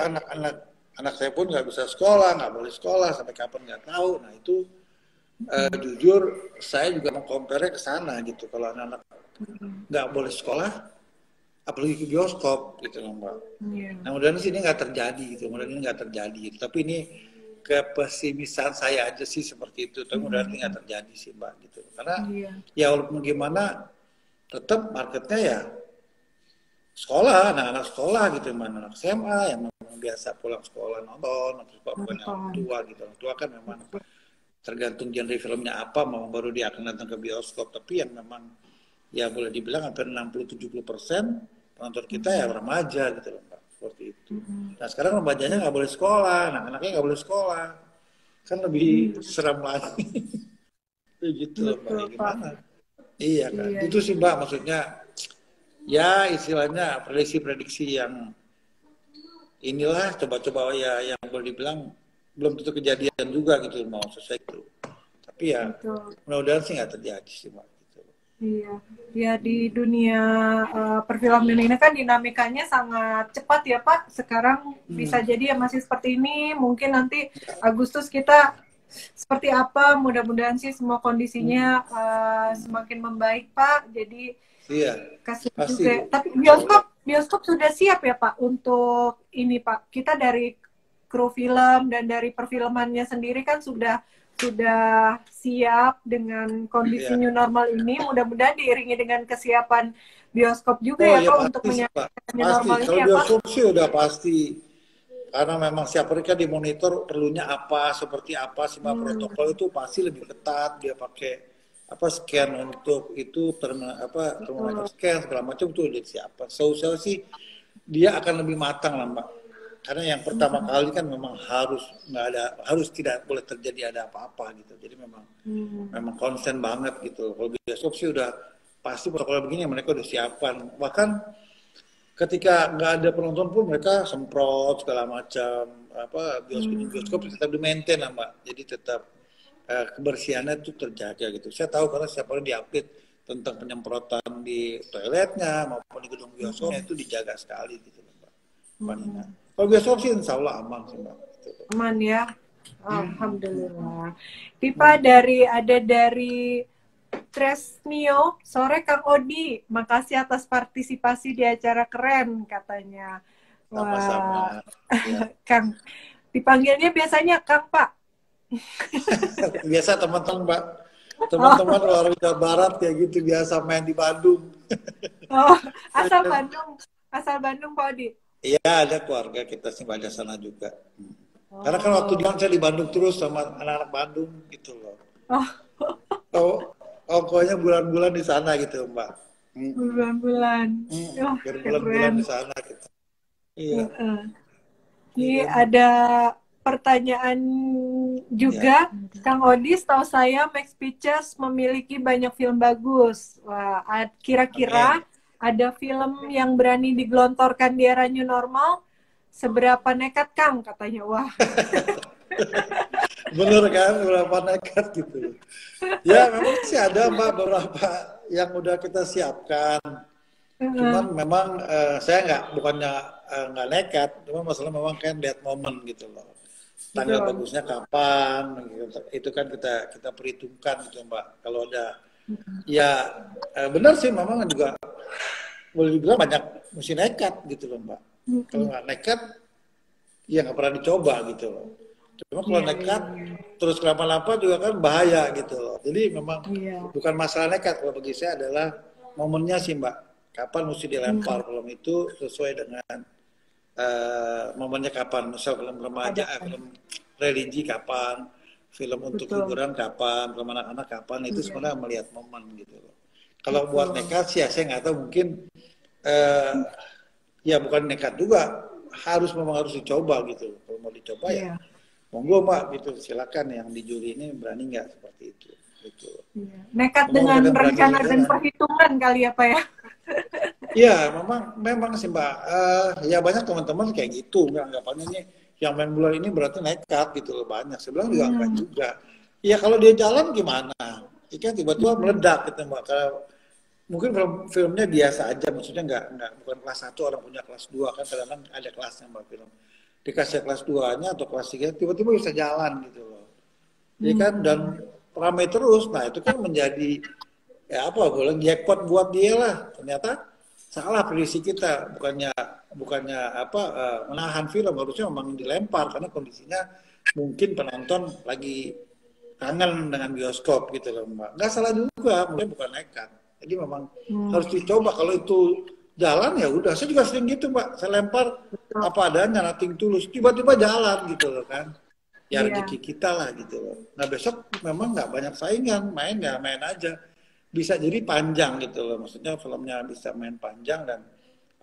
anak-anak anak saya pun nggak bisa sekolah, nggak boleh sekolah sampai kapan nggak tahu. Nah itu jujur saya juga mau compare ke sana gitu. Kalau anak-anak nggak boleh sekolah, apalagi ke bioskop gitu loh Mbak. Nah mudah-mudahan sih ini nggak terjadi gitu. Mudah-mudahan ini nggak terjadi gitu. Tapi ini kepesimisan saya aja sih seperti itu. Tapi mudah-mudahan nggak terjadi sih Mbak gitu. Karena ya walaupun gimana tetap marketnya ya sekolah, anak-anak sekolah gitu, mana anak SMA yang memang biasa pulang sekolah nonton, atau bukan orang tua gitu. Orang tua kan memang tergantung genre filmnya apa, memang baru dia akan datang ke bioskop. Tapi yang memang ya boleh dibilang hampir 60-70% penonton kita ya remaja gitu loh Mbak, seperti itu. Nah sekarang remajanya nggak boleh sekolah, anak-anaknya nggak boleh sekolah, kan lebih seram lagi. Begitu loh Mbak, ya gimana? Iya kan, itu sih Mbak maksudnya. Ya istilahnya prediksi-prediksi yang inilah coba-coba ya yang boleh dibilang belum tentu kejadian juga gitu mau selesai itu. Tapi ya mudah-mudahan sih nggak terjadi sih Mbak. Gitu. Iya, ya di dunia perfilman ini kan dinamikanya sangat cepat ya Pak. Sekarang bisa jadi ya masih seperti ini, mungkin nanti Agustus kita seperti apa. Mudah-mudahan sih semua kondisinya semakin membaik Pak. Jadi iya, kasih pasti. juga. Tapi bioskop sudah siap ya Pak untuk ini Pak. Kita dari kru film dan dari perfilmannya sendiri kan sudah siap dengan kondisi new normal ini. Mudah-mudahan diiringi dengan kesiapan bioskop juga ya Pak untuk menyambut new normal ini kalau ya Pak. bioskop sih udah pasti. Karena memang setiap mereka dimonitor perlunya apa, seperti apa sih protokol itu pasti lebih ketat. Dia pakai scan untuk itu termometer scan segala macam tuh udah siapa. Saya sih dia akan lebih matang lah Mbak. Karena yang pertama kali kan memang harus tidak boleh terjadi ada apa-apa gitu. Jadi memang konsen banget gitu. Kalau bioskop sih udah pasti protokol begini mereka udah siapkan. Bahkan ketika nggak ada penonton pun mereka semprot segala macam bioskop tetap di maintain lah Mbak. Jadi tetap kebersihannya itu terjaga gitu. Saya tahu karena setiap kali diupdate tentang penyemprotan di toiletnya maupun di gedung bioskopnya itu dijaga sekali gitu Mbak. Kalau bioskop sih insya Allah aman sih Mbak. Gitu. Aman ya, alhamdulillah. Pipa dari Tresnio, sore Kang Odi, makasih atas partisipasi di acara keren katanya. Sama-sama. Ya. Kang, dipanggilnya biasanya Kang Pak. Biasa teman-teman Mbak, teman-teman luar Jawa Barat kayak gitu biasa main di Bandung. Oh, asal Bandung Pak Odi. Iya ada keluarga kita sih pada sana juga. Karena kan waktu saya di Bandung terus sama anak-anak Bandung gitu loh. Pokoknya bulan-bulan di sana gitu Mbak. Bulan-bulan. Bulan-bulan di sana gitu. Iya. Ini ada pertanyaan juga, Kang Odi, setahu saya Max Pictures memiliki banyak film bagus. Wah, kira-kira ada film yang berani digelontorkan di era new normal? Seberapa nekat Kang katanya? Wah. Bener kan, berapa nekat gitu. Ya memang sih ada Mbak beberapa yang udah kita siapkan. Cuman memang saya bukannya nggak nekat, cuma masalah memang kan lihat momen gitu loh. Tanggal bagusnya kapan, gitu. Itu kan kita perhitungkan gitu Mbak. Kalau ada, ya benar sih memang juga boleh dibilang banyak mesti nekat gitu loh Mbak. Kalau nggak nekat, ya nggak pernah dicoba gitu loh. Cuma kalau nekat, terus kenapa-napa juga kan bahaya gitu loh. Jadi memang bukan masalah nekat, kalau bagi saya adalah momennya sih Mbak. Kapan mesti dilempar film itu sesuai dengan momennya kapan. Misal film remaja, film religi kapan, film untuk hiburan kapan, film anak-anak kapan, itu sebenarnya melihat momen gitu loh. Kalau buat nekat sih ya saya nggak tahu, mungkin ya bukan nekat juga, memang harus dicoba gitu. Kalau mau dicoba ya monggo Mbak gitu, silakan yang di juri ini berani nggak seperti itu. Gitu. Nekat dengan rencana dan perhitungan kali ya Pak ya. Iya, memang sih Mbak. Ya banyak teman-teman kayak gitu, anggapannya nih yang main bola ini berarti nekat gitu loh, banyak. Sebenarnya juga enggak juga. Ya kalau dia jalan gimana? Ikan tiba-tiba meledak gitu Mbak. Kalau mungkin filmnya biasa aja, maksudnya enggak bukan kelas 1 orang punya kelas 2 kan, kadang-kadang ada kelasnya Mbak film. Dikasih kelas 2-nya atau kelas 3 tiba-tiba bisa jalan gitu loh. Ya kan, dan ramai terus. Nah, itu kan menjadi boleh jackpot buat dia lah. Ternyata salah prediksi kita, bukannya menahan film, harusnya memang dilempar karena kondisinya mungkin penonton lagi kangen dengan bioskop gitu loh Mbak. Nggak salah juga, mungkin bukan nekat. Jadi memang harus dicoba, kalau itu jalan ya udah. Saya juga sering gitu Mbak, saya lempar Betul. apa adanya, nothing tulus, tiba-tiba jalan gitu loh kan. Ya Iya. rezeki kita lah gitu loh. Nah besok memang nggak banyak saingan, main ya main aja. Bisa jadi panjang gitu loh, maksudnya filmnya bisa main panjang dan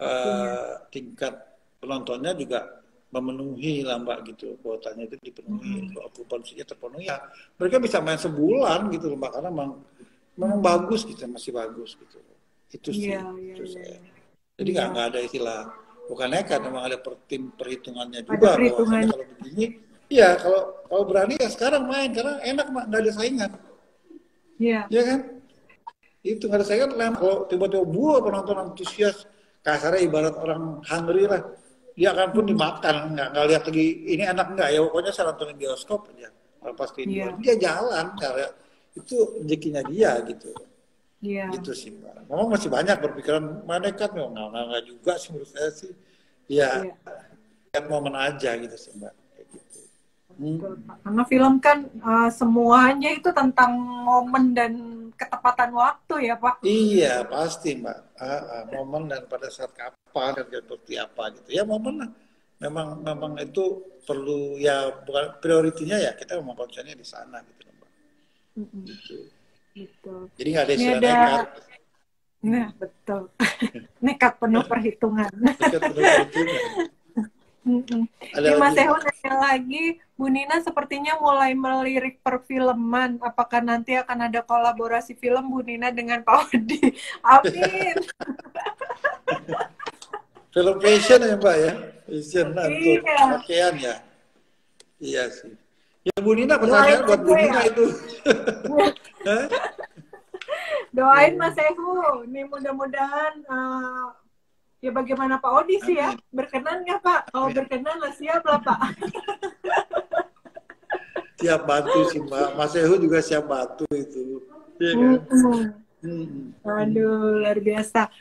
Iya. tingkat penontonnya juga memenuhi lah Mbak gitu, kuotanya itu dipenuhi, Mm-mm. okupansinya terpenuhi ya. Mereka bisa main sebulan gitu loh Mbak, karena memang Mm-mm. bagus gitu, masih bagus gitu. Itu Iya, sih, iya, itu iya, saya. iya. Jadi Iya. nggak ada istilah bukan nekat, memang ada perhitungannya Ada juga bahwasanya perhitungannya. kalau begini, iya kalau kalau berani ya sekarang main karena enak Mbak, nggak ada saingan, Iya. ya kan? Itu nggak ada saingan. Kalau tiba-tiba buah penonton antusias, kasarnya ibarat orang hungry lah, dia akan pun Mm. dimakan, nggak lihat lagi ini enak nggak ya, pokoknya saya nonton di bioskop aja. Kalau pas di luar Iya. dia jalan, karena itu rezekinya dia gitu. Iya. Gitu sih Mbak. Memang masih banyak berpikiran nekat, nggak juga sih menurut saya sih. Ya, Iya. lihat momen aja gitu sih Mbak. Kayak gitu. Betul, Pak. Karena film kan semuanya itu tentang momen dan ketepatan waktu ya, Pak. Iya pasti Mbak. Momen dan pada saat kapan dan seperti apa gitu. Ya momen lah. Memang memang itu perlu ya, bukan prioritinya ya, kita memang konsennya di sana gitu loh, Mbak. Mm-mm. Gitu. Betul. Jadi nggak ada Ini istilah ada, nekat. nah betul. Nekat penuh perhitungan. Nekat penuh perhitungan. Mm-mm. Ada Ini Mas lagi Eho Mbak. nanya lagi, Bu Nina sepertinya mulai melirik perfilman. Apakah nanti akan ada kolaborasi film Bu Nina dengan Pak Odi? Amin. Film fashion ya Mbak ya. Fashion lah untuk Iya. pakaian ya. Iya sih. Ya Bu Nina, Doain pertanyaan buat aja Bu ya. Nina itu. Hah? Doain Mas Eho. Nih mudah-mudahan ya bagaimana Pak Odi sih ya? Amin. Berkenan nggak Pak? Kalau Amin. berkenan lah siap lah Pak. Siap bantu sih Mbak. Mas Ehu juga siap bantu itu. Iya kan? Aduh, luar biasa.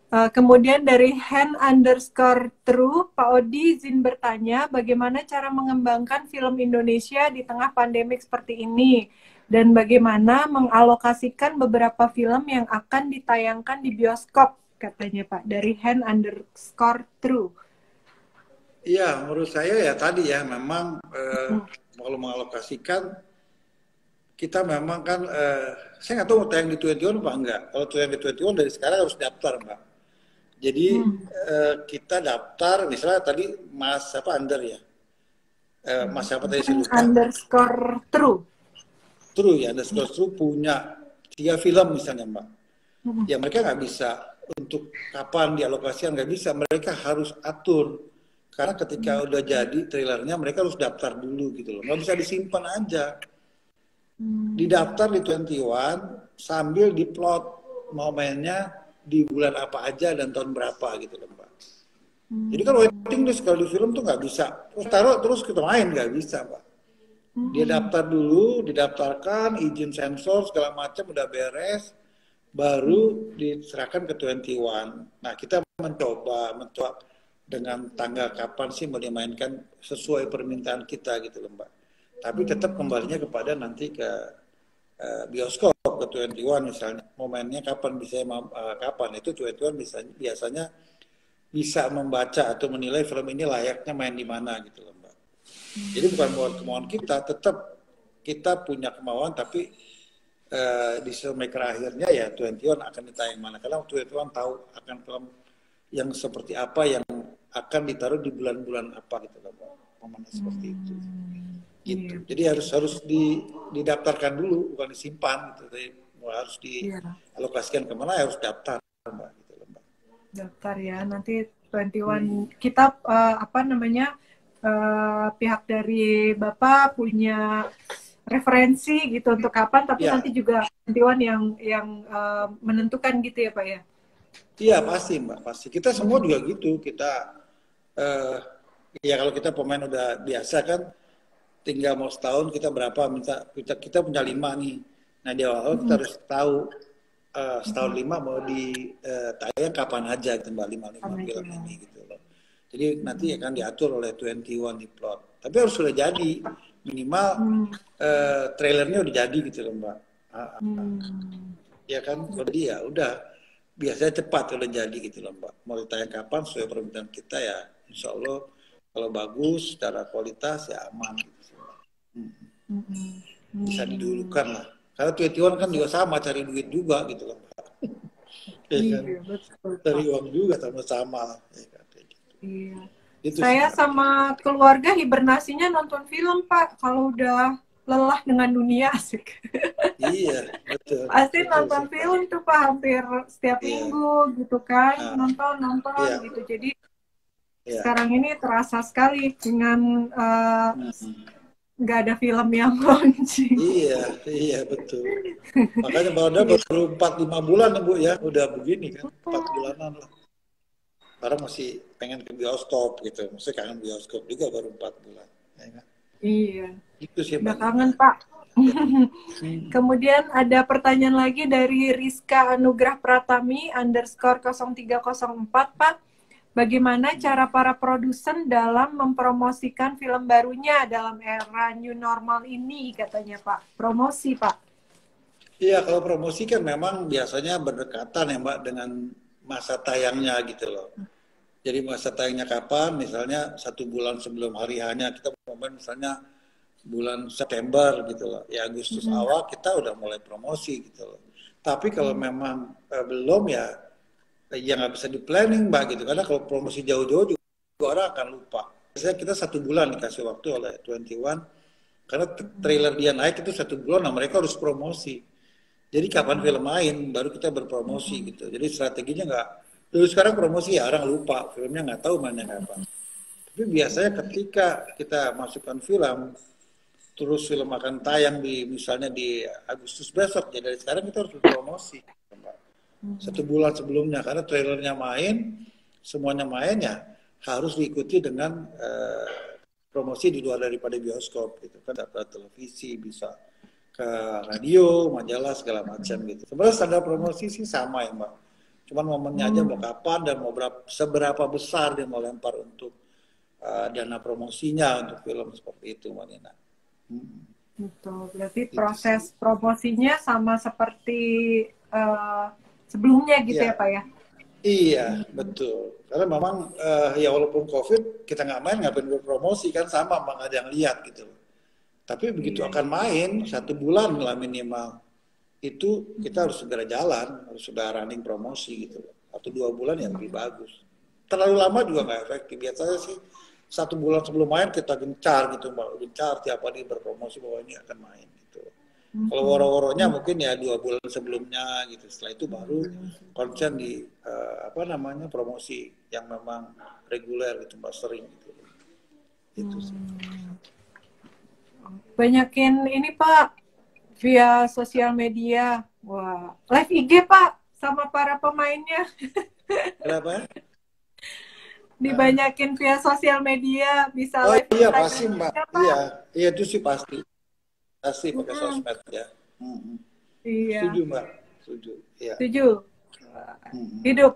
Kemudian dari hand_true, Pak Odi izin bertanya, bagaimana cara mengembangkan film Indonesia di tengah pandemik seperti ini? Dan bagaimana mengalokasikan beberapa film yang akan ditayangkan di bioskop, katanya Pak, dari hand_true. Iya, menurut saya ya tadi ya memang kalau mengalokasikan kita memang kan saya nggak tahu mau tayang di 21 apa enggak. Kalau tayang di 21 dari sekarang harus daftar Mbak. Jadi kita daftar misalnya tadi Mas apa Under ya. Mas siapa tadi saya lupa. _true. True ya, underscore true punya 3 film misalnya Mbak. Ya mereka nggak bisa untuk kapan dialokasikan, nggak bisa. Mereka harus atur. Karena ketika udah jadi trailernya mereka harus daftar dulu gitu loh. Nggak bisa disimpan aja. Didaftar di 21 sambil diplot mau mainnya di bulan apa aja dan tahun berapa gitu loh Mbak. Jadi kan waiting list kalau di film tuh nggak bisa. Terus taruh terus kita main, nggak bisa Mbak. Dia daftar dulu, didaftarkan, izin sensor segala macam udah beres, baru diserahkan ke 21. Nah kita mencoba dengan tanggal kapan sih mau dimainkan sesuai permintaan kita gitu loh Mbak. Tapi tetap kembalinya kepada nanti ke bioskop ke 21 misalnya. Momennya kapan bisa kapan itu 21 biasanya bisa membaca atau menilai film ini layaknya main di mana gitu loh Mbak. Jadi bukan buat kemauan kita, tetap kita punya kemauan tapi di filmmaker akhirnya ya 21 akan ditayang mana karena 21 tahu akan film yang seperti apa yang akan ditaruh di bulan-bulan apa gitu loh Mbak. Momennya seperti itu. Gitu. Jadi harus didaftarkan dulu bukan disimpan gitu. Jadi harus dialokasikan kemana harus daftar Mbak gitu loh Mbak. Daftar ya nanti 21 kita apa namanya pihak dari Bapak punya referensi gitu untuk kapan tapi nanti juga 21 yang menentukan gitu ya Pak ya. Iya pasti Mbak, pasti. Kita semua juga gitu. Kita ya kalau kita pemain udah biasa kan tinggal mau setahun kita berapa minta kita punya 5 nih. Nah di awal kita harus tahu setahun 5 mau ditayang kapan aja gitu Mbak 5 film ini gitu loh. Jadi nanti akan diatur oleh 21 di plot. Tapi harus sudah jadi minimal trailernya udah jadi gitu loh Mbak. Ya kan, jadi ya udah biasanya cepat kalau jadi gitu loh Mbak. Mau ditayang kapan sesuai permintaan kita ya, insya Allah kalau bagus secara kualitas ya aman gitu. Bisa didulukan lah. Karena 21 kan juga sama cari duit juga gitu loh Mbak. Ya kan? Iya, betul, Cari Pak. uang juga sama-sama. Ya kan? Gitu. Iya. Itu sih Saya Mbak. sama keluarga hibernasinya nonton film, Pak. Kalau udah lelah dengan dunia, asik. Iya, betul. Pasti Betul nonton sih Mbak. film tuh, Pak, hampir setiap Iya. minggu gitu kan. Nah, Nonton iya, gitu. Jadi iya. sekarang ini terasa sekali dengan Hmm. nggak ada film yang launching. Iya, iya betul. Makanya baru 4-5 bulan ya Bu ya, udah begini kan, 4 bulanan lah. Orang masih pengen ke bioskop gitu, masih kangen bioskop juga baru 4 bulan. Ya kan? Iya, Itu sih udah palingnya. kangen, Pak. Ya. Hmm. Kemudian ada pertanyaan lagi dari Rizka Anugrah Pratami _0304, Pak. Bagaimana cara para produsen dalam mempromosikan film barunya dalam era new normal ini, katanya Pak. Promosi, Pak. Iya, kalau promosi kan memang biasanya berdekatan ya Mbak dengan masa tayangnya gitu loh. Jadi masa tayangnya kapan? Misalnya 1 bulan sebelum hari hanya kita momen misalnya bulan September gitu loh. Ya Agustus awal kita udah mulai promosi gitu loh. Tapi kalau memang belum ya nggak bisa di planning Mbak gitu. Karena kalau promosi jauh-jauh juga orang akan lupa. Biasanya kita 1 bulan dikasih waktu oleh 21 karena trailer dia naik itu 1 bulan, nah mereka harus promosi. Jadi kapan film main baru kita berpromosi gitu. Jadi strateginya nggak. Dulu sekarang promosi ya orang lupa filmnya nggak tahu mana kapan. Tapi biasanya ketika kita masukkan film, terus film akan tayang di misalnya di Agustus besok, jadi dari sekarang kita harus berpromosi. 1 bulan sebelumnya karena trailernya main, semuanya main ya harus diikuti dengan promosi di luar daripada bioskop gitu kan, ke televisi bisa ke radio, majalah segala macam gitu. Sebenarnya standar promosi sih sama ya Mbak. Cuman momennya aja mau kapan dan mau seberapa besar dia mau lempar untuk dana promosinya untuk film seperti itu Mbak Nina. Betul. Berarti Itu sih. proses promosinya sama seperti eh, sebelumnya gitu ya, Iya, Pak ya? iya betul. Karena memang ya walaupun COVID kita nggak main ngapain berpromosi kan sama nggak ada yang lihat gitu. Tapi begitu Iya. akan main 1 bulan lah minimal itu kita harus segera jalan, harus sudah running promosi gitu. Atau 2 bulan ya lebih bagus. Terlalu lama juga nggak efektif. Biasanya sih 1 bulan sebelum main kita gencar gitu mbak, gencar tiap hari berpromosi bahwa ini akan main gitu. Kalau woro-woronya mungkin ya 2 bulan sebelumnya gitu. Setelah itu baru konsen di apa namanya promosi yang memang reguler gitu mbak, sering gitu. Itu sih. Banyakin ini, Pak, via sosial media. Wah, live IG, Pak, sama para pemainnya. Kenapa? Dibanyakin via sosial media, bisa Oh live iya Instagram pasti mbak, juga, iya, Pak. iya itu sih pasti, pasti pakai Mm-mm. sosmed ya. Hmm. Setuju Iya, mbak, setuju. Iya. setuju. Hmm. Hidup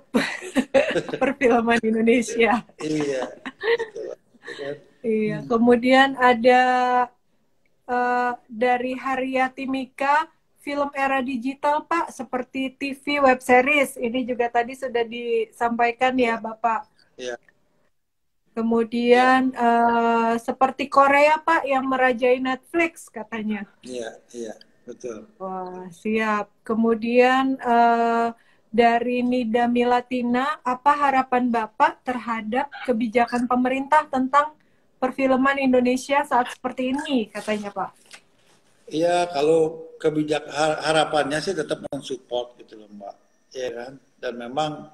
perfilman Indonesia. Iya, gitu. Ya kan? Iya, kemudian ada dari Haryati Mika, film era digital, Pak, seperti TV, web series. Ini juga tadi sudah disampaikan ya, Iya, Bapak. iya, iya, Kemudian seperti Korea, Pak, yang merajai Netflix katanya. iya, iya, betul. Wah, siap. Kemudian dari Nida Milatina, apa harapan Bapak terhadap kebijakan pemerintah tentang perfilman Indonesia saat seperti ini, katanya Pak. Iya, kalau harapannya sih tetap mensupport gitu loh mbak, ya kan? Dan memang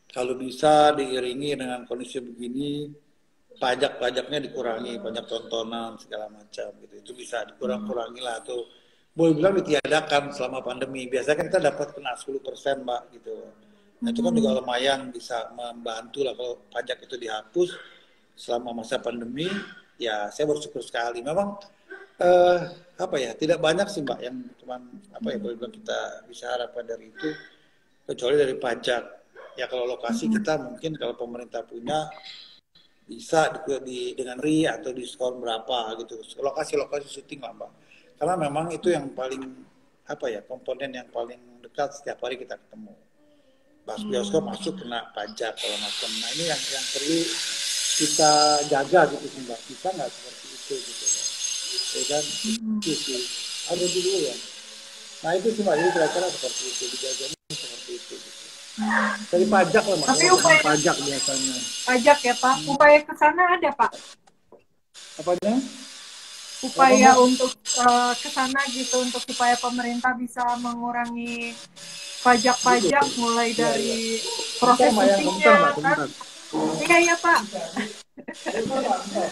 kalau bisa diiringi dengan kondisi begini, pajak-pajaknya dikurangi, pajak tontonan segala macam gitu. Itu bisa dikurang-kurangi lah atau boleh bilang ditiadakan selama pandemi. Biasanya kan kita dapat kena 10% Mbak gitu. Nah, itu kan juga lumayan bisa membantu lah kalau pajak itu dihapus selama masa pandemi. Ya, saya bersyukur sekali. Memang eh, apa ya, tidak banyak sih Mbak yang cuman apa ya boleh bilang kita bisa harapkan dari itu kecuali dari pajak. Ya kalau lokasi kita mungkin kalau pemerintah punya bisa dengan RI atau diskon berapa gitu, lokasi-lokasi syuting lah mbak, karena memang itu yang paling apa ya komponen yang paling dekat setiap hari kita ketemu, bioskop masuk kena pajak kalau macam. Nah ini yang perlu kita jaga gitu sih Mbak. Bisa nggak seperti itu gitu ya kan? Itu sih. Ada dulu ya. Nah itu sih Mbak, jadi kira-kira seperti itu, dijaganya seperti itu gitu. Dari pajak lah Mbak, Tapi kalau upaya pajak biasanya. pajak ya Pak, upaya ke sana ada Pak? Apanya? Upaya untuk ke sana gitu, untuk supaya pemerintah bisa mengurangi pajak-pajak mulai Iya, iya. dari Bentar proses Mbak ya, bentar syutingnya Mbak, kan? bentar. Iya ya Pak. Bentar Mbak, bentar.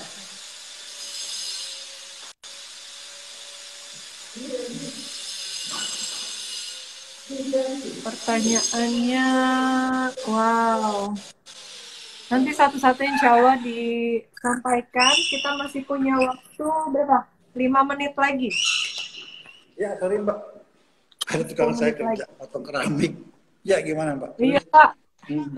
Pertanyaannya, wow. Nanti satu-satu insya Allah disampaikan. Kita masih punya waktu berapa? 5 menit lagi. Ya, sorry Mbak. Ada tukang 10 saya menit kerja, lagi. potong keramik. Ya, gimana Mbak? Iya Pak. Hmm.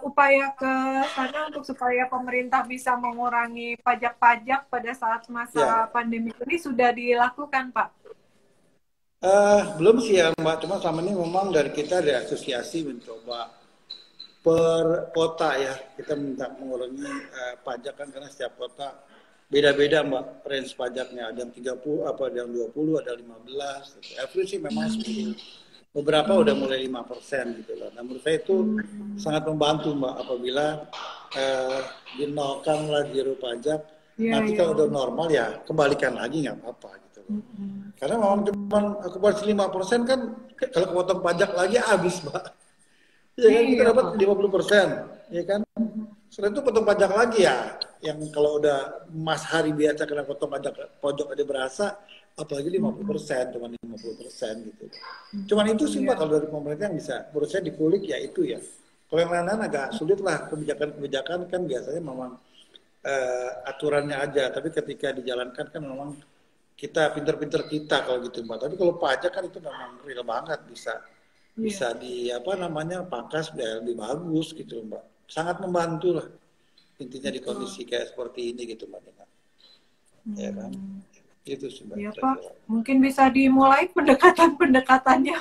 Upaya ke sana untuk supaya pemerintah bisa mengurangi pajak-pajak pada saat masa Ya, pandemi ini sudah dilakukan Pak. belum sih ya Mbak, cuma selama ini memang dari kita dari asosiasi mencoba per kota ya, kita minta mengurangi pajak kan karena setiap kota beda-beda Mbak, range pajaknya, ada yang 30, ada yang 20, ada 15, gitu. Average sih memang 10. Beberapa udah mulai 5% gitu loh. Nah menurut saya itu sangat membantu Mbak apabila dinolkan lah zero pajak. Iya, Nanti iya. kalau udah normal ya kembalikan lagi nggak apa-apa gitu loh. Karena memang cuma akumulasi 5% kan kalau kepotong pajak lagi habis Mbak. Ya kan kita Iya, dapat Pak. 50%, ya kan. Setelah itu potong pajak lagi ya. Yang kalau udah Mas Hari biasa kena potong pajak pojok aja berasa, apalagi 50%, cuma 50% gitu. Cuman itu sih Mbak, kalau dari pemerintah yang bisa, menurut saya dikulik ya itu ya. Kalau yang lain-lain agak sulit lah, kebijakan-kebijakan kan biasanya memang aturannya aja, tapi ketika dijalankan kan memang kita pinter-pinter kita kalau gitu Mbak. Tapi kalau pajak kan itu memang real banget bisa di apa namanya pangkas biar lebih bagus gitu Mbak. Sangat membantu lah intinya di kondisi kayak seperti ini gitu Mbak Nina. Ya kan? Itu sih Mbak. Ya Pak, mungkin bisa dimulai pendekatan-pendekatannya.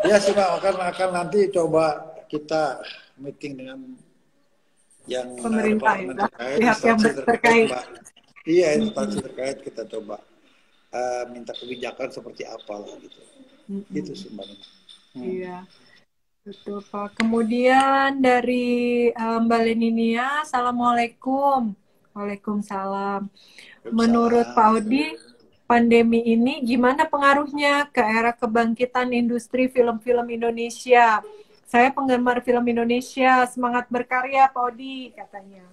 Ya sih Mbak, akan nanti coba kita meeting dengan yang Pemerintah departemen ya, terkait, pihak yang instansi terkait terkait. Mbak. Iya, instansi terkait kita coba minta kebijakan seperti apa lah gitu. Itu sih Mbak Nina. Iya, betul Pak. Kemudian dari Mbak Leninia, Assalamualaikum. Waalaikumsalam. Menurut Pak Odi, pandemi ini gimana pengaruhnya ke era kebangkitan industri film-film Indonesia? Saya penggemar film Indonesia, semangat berkarya Pak Odi, katanya.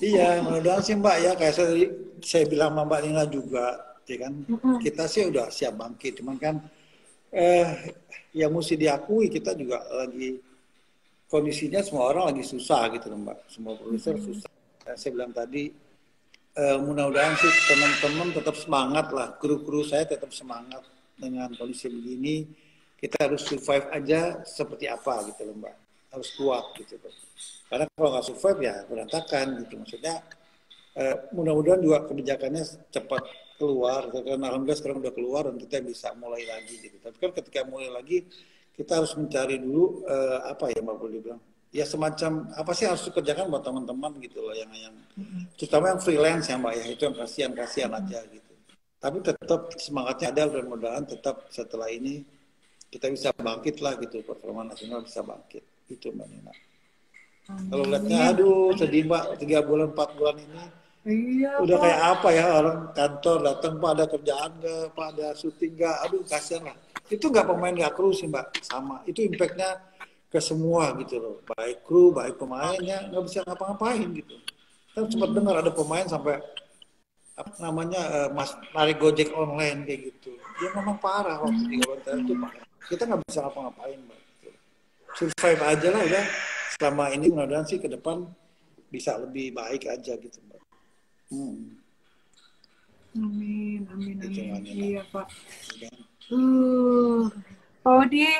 Iya, mudah-mudahan sih Mbak ya, kayak saya bilang sama Mbak Nina juga, ya kan, kita sih udah siap bangkit, cuman kan yang mesti diakui kita juga lagi kondisinya semua orang lagi susah gitu loh Mbak, semua produser susah. Saya bilang tadi, mudah-mudahan sih teman-teman tetap semangat lah, kru-kru saya tetap semangat dengan kondisi begini, kita harus survive aja seperti apa gitu loh Mbak, harus kuat gitu loh. Karena kalau nggak survive ya berantakan gitu. Maksudnya mudah-mudahan juga kebijakannya cepat keluar. Karena alhamdulillah sekarang udah keluar dan kita bisa mulai lagi gitu. Tapi kan ketika mulai lagi kita harus mencari dulu apa ya Mbak boleh bilang. Ya semacam apa sih harus dikerjakan buat teman-teman gitu loh yang terutama yang freelance ya Mbak ya itu yang kasihan aja gitu. Tapi tetap semangatnya ada dan mudah-mudahan tetap setelah ini kita bisa bangkit lah gitu, performa nasional bisa bangkit. Itu Mbak Nina. Kalau lihatnya aduh sedih Mbak 3 bulan 4 bulan ini Iya, udah Pak. kayak apa ya orang kantor datang Pak ada kerjaan nggak Pak ada syuting nggak, aduh kasihan lah. Itu nggak pemain nggak kru sih Mbak, sama itu impactnya ke semua gitu loh, baik kru baik pemainnya nggak bisa ngapa-ngapain gitu. Kan sempat dengar ada pemain sampai apa namanya mas narik gojek online kayak gitu, dia memang parah waktu 3 bulan itu parah. Kita nggak bisa ngapa-ngapain Mbak, gitu. Survive aja lah udah. Selama ini mudah-mudahan sih ke depan bisa lebih baik aja gitu Mbak. Amin, amin, amin. Iya Pak. Ya. Pak Odi,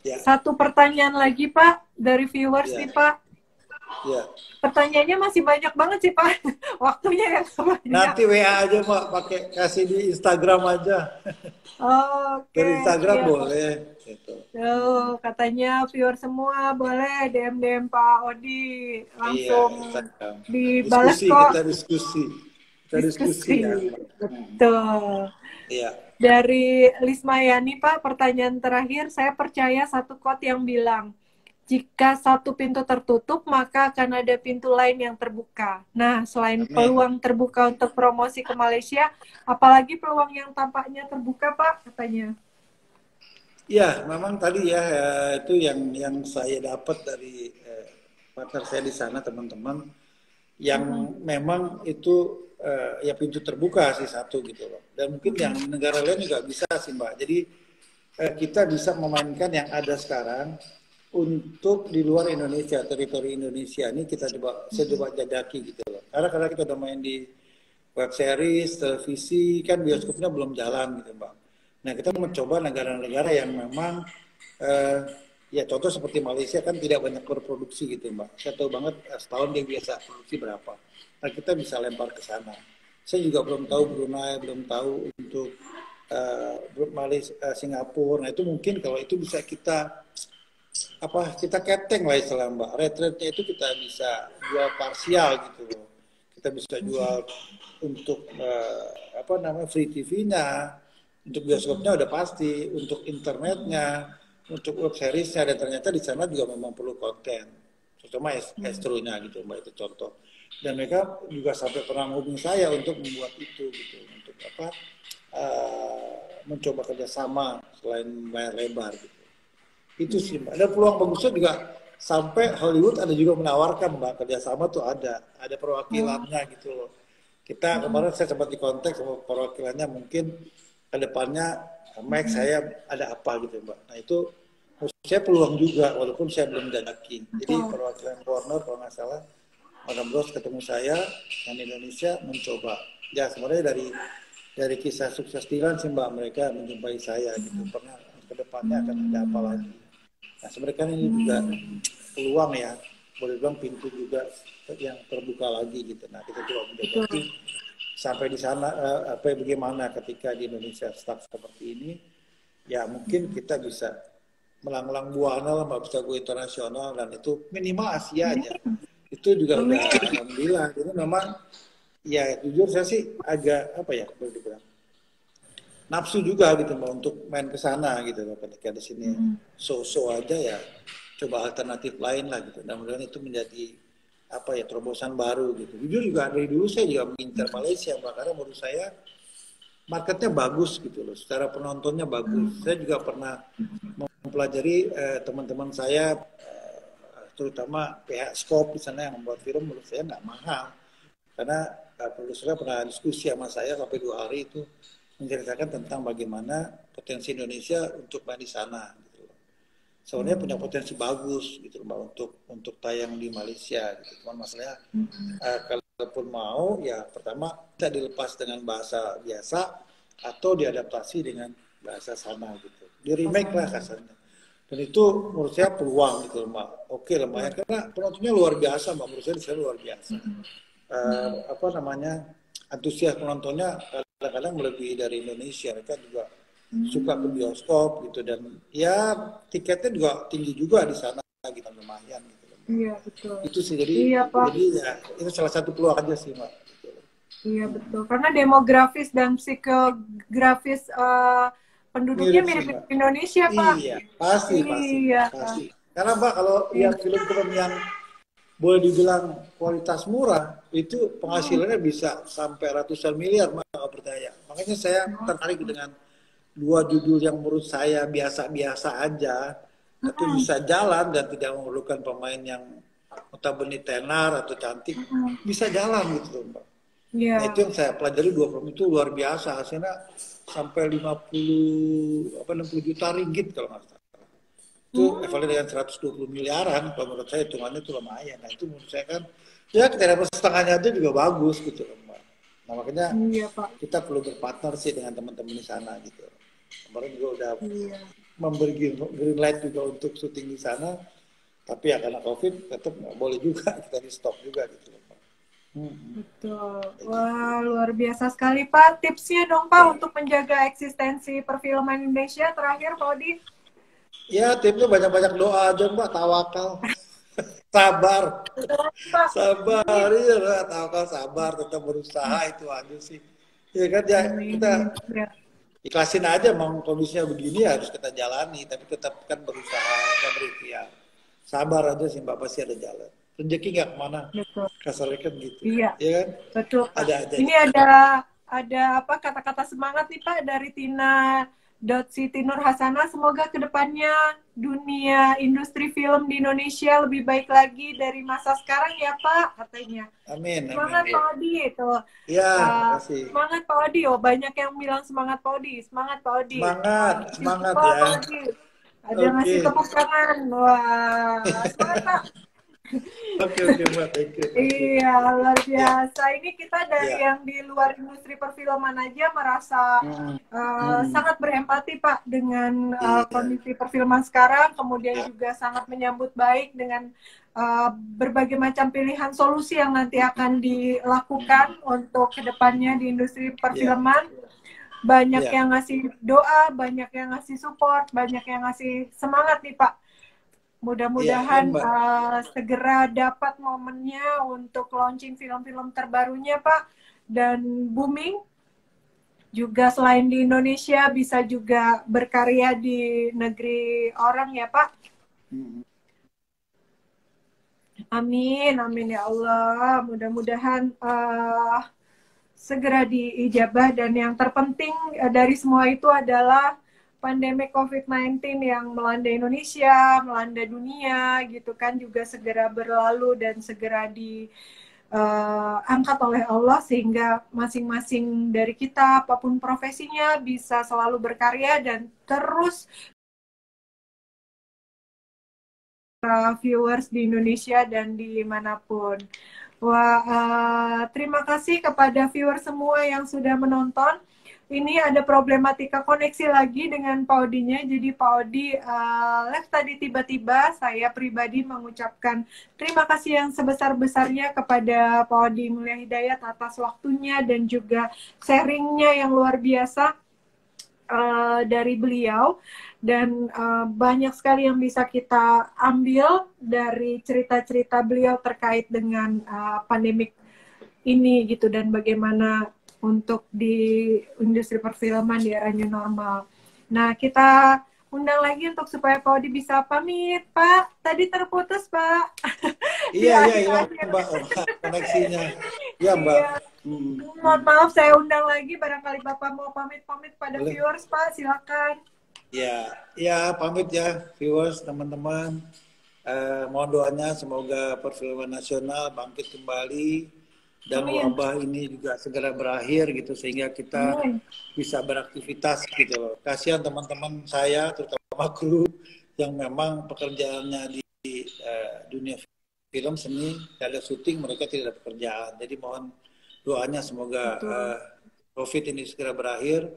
Ya. satu pertanyaan lagi Pak dari viewers Ya. nih Pak. Ya. Pertanyaannya masih banyak banget sih Pak. Waktunya yang banyak. Nanti WA aja Mbak, pakai kasih di Instagram aja. Oke, Dari Instagram siap. boleh. Gitu. Tuh, katanya viewer semua boleh DM Pak Odi. Iya, Langsung Instagram. dibales Diskusi, kok. kita diskusi. Kita diskusi Diskusi. ya. Betul. Iya. Dari Lismayani, Pak, pertanyaan terakhir. Saya percaya satu quote yang bilang, jika satu pintu tertutup, maka akan ada pintu lain yang terbuka. Nah, selain Amin. peluang terbuka untuk promosi ke Malaysia, apalagi peluang yang tampaknya terbuka, Pak, katanya. Ya, memang tadi ya itu yang saya dapat dari partner saya di sana teman-teman yang memang itu ya pintu terbuka sih satu gitu loh. Dan mungkin yang di negara lain juga bisa sih Mbak. Jadi kita bisa memainkan yang ada sekarang untuk di luar Indonesia, teritori Indonesia ini kita coba saya coba jajaki gitu loh. Karena kita udah main di web series, televisi, kan bioskopnya belum jalan gitu Mbak. Nah kita mencoba negara-negara yang memang ya contoh seperti Malaysia kan tidak banyak berproduksi gitu Mbak. Saya tahu banget setahun dia biasa produksi berapa. Nah kita bisa lempar ke sana. Saya juga belum tahu Brunei, belum tahu untuk Malaysia, Singapura. Nah itu mungkin kalau itu bisa kita keteng lah istilah Mbak. Rate-nya itu kita bisa jual parsial gitu loh. Kita bisa jual untuk free TV-nya, untuk bioskopnya udah pasti, untuk internetnya, untuk web seriesnya, dan ternyata di sana juga memang perlu konten, terutama nya gitu Mbak, itu contoh. Dan mereka juga sampai pernah menghubungi saya untuk membuat itu gitu, untuk mencoba kerjasama selain bayar lebar gitu. Itu sih Mbak. Ada peluang bagusnya juga sampai Hollywood ada juga menawarkan Mbak kerjasama tuh ada perwakilannya gitu loh. Kita kemarin saya sempat di kontak sama perwakilannya mungkin ke depannya Max saya ada apa gitu Mbak. Nah itu saya peluang juga walaupun saya belum jajaki. Jadi perwakilan Warner kalau nggak salah Warner Bros ketemu saya dan Indonesia mencoba. Ya sebenarnya dari kisah sukses Tilan sih Mbak mereka menjumpai saya gitu. Pernah ke depannya akan ada apa lagi. Nah sebenarnya ini juga peluang ya, boleh bilang pintu juga yang terbuka lagi gitu. Nah kita coba menjajaki sampai di sana bagaimana ketika di Indonesia stuck seperti ini, ya mungkin kita bisa melanglang buana lah, bisa go internasional dan itu minimal Asia aja. Itu juga udah alhamdulillah. Jadi memang ya jujur saya sih agak boleh dibilang nafsu juga gitu Mbak untuk main ke sana gitu loh ketika di sini so-so aja ya coba alternatif lain lah gitu dan mudah-mudahan itu menjadi terobosan baru gitu. Jujur juga dari dulu saya juga mengincar Malaysia Mbak karena menurut saya marketnya bagus gitu loh, secara penontonnya bagus. Saya juga pernah mempelajari teman-teman saya terutama pihak Scope di sana yang membuat film menurut saya nggak mahal karena produsernya pernah diskusi sama saya sampai 2 hari itu menceritakan tentang bagaimana potensi Indonesia untuk main di sana. Gitu. Sebenarnya punya potensi bagus gitu Mbak untuk tayang di Malaysia. Gitu. Cuman masalahnya kalaupun mau ya pertama kita dilepas dengan bahasa biasa atau diadaptasi dengan bahasa sana gitu. Di remake lah kasarnya. Dan itu menurut saya peluang gitu Mbak. Oke lumayan karena penontonnya luar biasa Mbak. Menurut saya luar biasa. Antusias penontonnya kadang-kadang melebihi dari Indonesia. Mereka juga suka ke bioskop gitu dan ya tiketnya juga tinggi juga di sana gitu lumayan gitu. Iya betul. Itu sih jadi ya itu salah satu peluang aja sih Mbak. Iya betul karena demografis dan psikografis penduduknya mirip Indonesia Pak. Iya pasti. Karena Mbak kalau lihat film-film yang boleh dibilang kualitas murah itu penghasilannya bisa sampai ratusan miliar Mbak nggak percaya. Makanya saya tertarik dengan 2 judul yang menurut saya biasa-biasa aja tapi bisa jalan dan tidak memerlukan pemain yang notabene tenar atau cantik bisa jalan gitu Mbak. Nah itu yang saya pelajari 2 film itu luar biasa hasilnya sampai 60 juta ringgit kalau nggak salah. Itu evaluasi dengan 120 miliaran kalau menurut saya hitungannya itu lumayan. Nah itu menurut saya kan ya kita dapat setengahnya aja juga bagus gitu Mbak. Nah makanya kita perlu berpartner sih dengan teman-teman di sana gitu. Kemarin juga udah memberi green light juga untuk syuting di sana. Tapi ya karena COVID tetap nggak boleh juga kita di stop juga gitu loh Pak. Betul. Kayak gitu. Wah, luar biasa sekali Pak. Tipsnya dong Pak Ya, untuk menjaga eksistensi perfilman Indonesia terakhir Pak Odi. ya tipsnya banyak-banyak doa aja Mbak, tawakal, sabar, Betul Pak. sabar, Amin. iya Mbak, tawakal, sabar, tetap berusaha itu aja sih. Ya kan ya kita Amin. Ya. ikhlasin aja, mau kondisinya begini ya harus kita jalani, tapi tetap kan berusaha, kita berikhtiar. Sabar aja sih Mbak, pasti ada jalan. Rezeki nggak kemana, Betul. kasarnya kan gitu. Iya, Ya kan? betul Pak. Ada aja. Ini ada apa kata-kata semangat nih Pak dari Tina Siti Nur Hasanah. Semoga kedepannya dunia industri film di Indonesia lebih baik lagi dari masa sekarang ya Pak, katanya. Amin, amin. Semangat Ya, Pak Odi itu. ya makasih. Semangat Pak Odi. Oh, banyak yang bilang semangat Pak Odi. Semangat Pak Odi. Semangat, semangat Wah, ya. Pak Odi. Ada Oke. ngasih tepuk tangan. Wah, semangat Pak. Oke, oke, Mbak. Thank you, thank you, Iya, thank you. luar Ya, biasa. Ini kita dari ya. yang di luar industri perfilman aja merasa Hmm, hmm. sangat berempati, Pak, dengan Iya, kondisi perfilman sekarang. Kemudian ya. juga sangat menyambut baik dengan berbagai macam pilihan solusi yang nanti akan dilakukan untuk kedepannya di industri Ya, perfilman. Banyak ya. yang ngasih doa, banyak yang ngasih support, banyak yang ngasih semangat nih, Pak. Iya, iya, Mudah-mudahan Mbak. segera dapat momennya untuk launching film-film terbarunya, Pak. Dan booming juga selain di Indonesia bisa juga berkarya di negeri orang ya, Pak. Hmm. Amin, amin ya Allah. Mudah-mudahan segera diijabah dan yang terpenting dari semua itu adalah pandemi COVID-19 yang melanda Indonesia, melanda dunia gitu kan juga segera berlalu dan segera diangkat oleh Allah sehingga masing-masing dari kita apapun profesinya bisa selalu berkarya dan terus viewers di Indonesia dan dimanapun. Wah, terima kasih kepada viewer semua yang sudah menonton. Ini ada problematika koneksi lagi dengan Pak Odinya. Jadi Pak Odi live tadi tiba-tiba. Saya pribadi mengucapkan terima kasih yang sebesar-besarnya kepada Pak Odi Mulya Hidayat atas waktunya dan juga sharingnya yang luar biasa dari beliau dan banyak sekali yang bisa kita ambil dari cerita-cerita beliau terkait dengan pandemik ini gitu dan bagaimana untuk di industri perfilman di era new normal. Nah, kita undang lagi untuk supaya Pak Odi bisa pamit, Pak. Tadi terputus, Pak. Di Iya, iya, hilang, akhir-akhir. Mbak, koneksinya. Iya, Mbak. Iya. Hmm, Mohon hmm. maaf, saya undang lagi. Barangkali Bapak mau pamit-pamit pada Boleh? viewers, Pak. Silakan. Ya, ya, pamit ya, viewers, teman-teman. Mohon doanya semoga perfilman nasional bangkit kembali dan Amin. wabah ini juga segera berakhir gitu sehingga kita Amin. bisa beraktivitas gitu loh. Kasihan teman-teman saya terutama kru yang memang pekerjaannya di dunia film seni, ada syuting mereka tidak ada pekerjaan. Jadi mohon doanya semoga Betul. COVID ini segera berakhir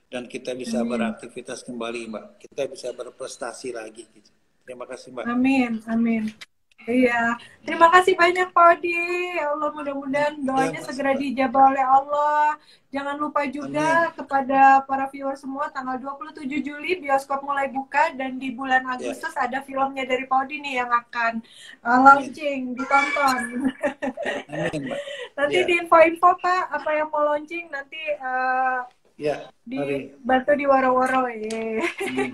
dan kita bisa Amin. beraktivitas kembali, Mbak. Kita bisa berprestasi lagi gitu. Terima kasih, Mbak. Amin. Amin. Iya, terima kasih banyak Pak Odi. Ya Allah, mudah-mudahan Ya, doanya Mas, segera Mbak. dijabah oleh Allah. Jangan lupa Amin. juga kepada para viewer semua, tanggal 27 Juli bioskop mulai buka dan di bulan Ya, Agustus ada filmnya dari Pak Odi nih yang akan amin. launching, ditonton. Amin, Mbak. Nanti Ya, di info-info Pak, apa yang mau launching nanti ya, mari. dibantu di waro-waro. Ya. Hmm.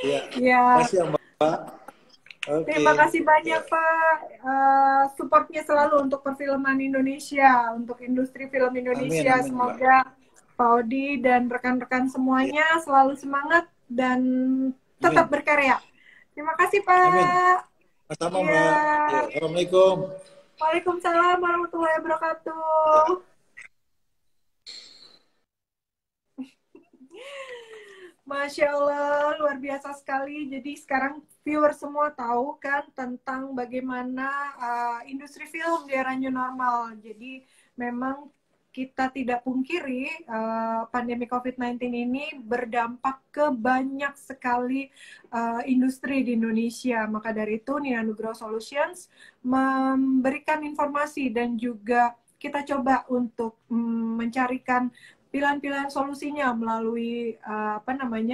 Ya, Ya, makasih ya, Mbak. Oke. terima kasih Ya, banyak Pak. Supportnya selalu untuk perfilman Indonesia, untuk industri film amin, Indonesia. amin, Mbak. Semoga Pak Odi dan rekan-rekan Ya, semuanya selalu semangat dan tetap amin. berkarya. Terima kasih Amin. Pak. Sama, Ya, Mbak. Ya, Assalamualaikum. Waalaikumsalam warahmatullahi Ya, wabarakatuh. Masya Allah, luar biasa sekali. Jadi sekarang viewer semua tahu kan tentang bagaimana industri film di era new normal. Jadi memang kita tidak pungkiri pandemi COVID-19 ini berdampak ke banyak sekali industri di Indonesia. Maka dari itu Nina Nugroho Solutions memberikan informasi dan juga kita coba untuk mencarikan pilihan-pilihan solusinya melalui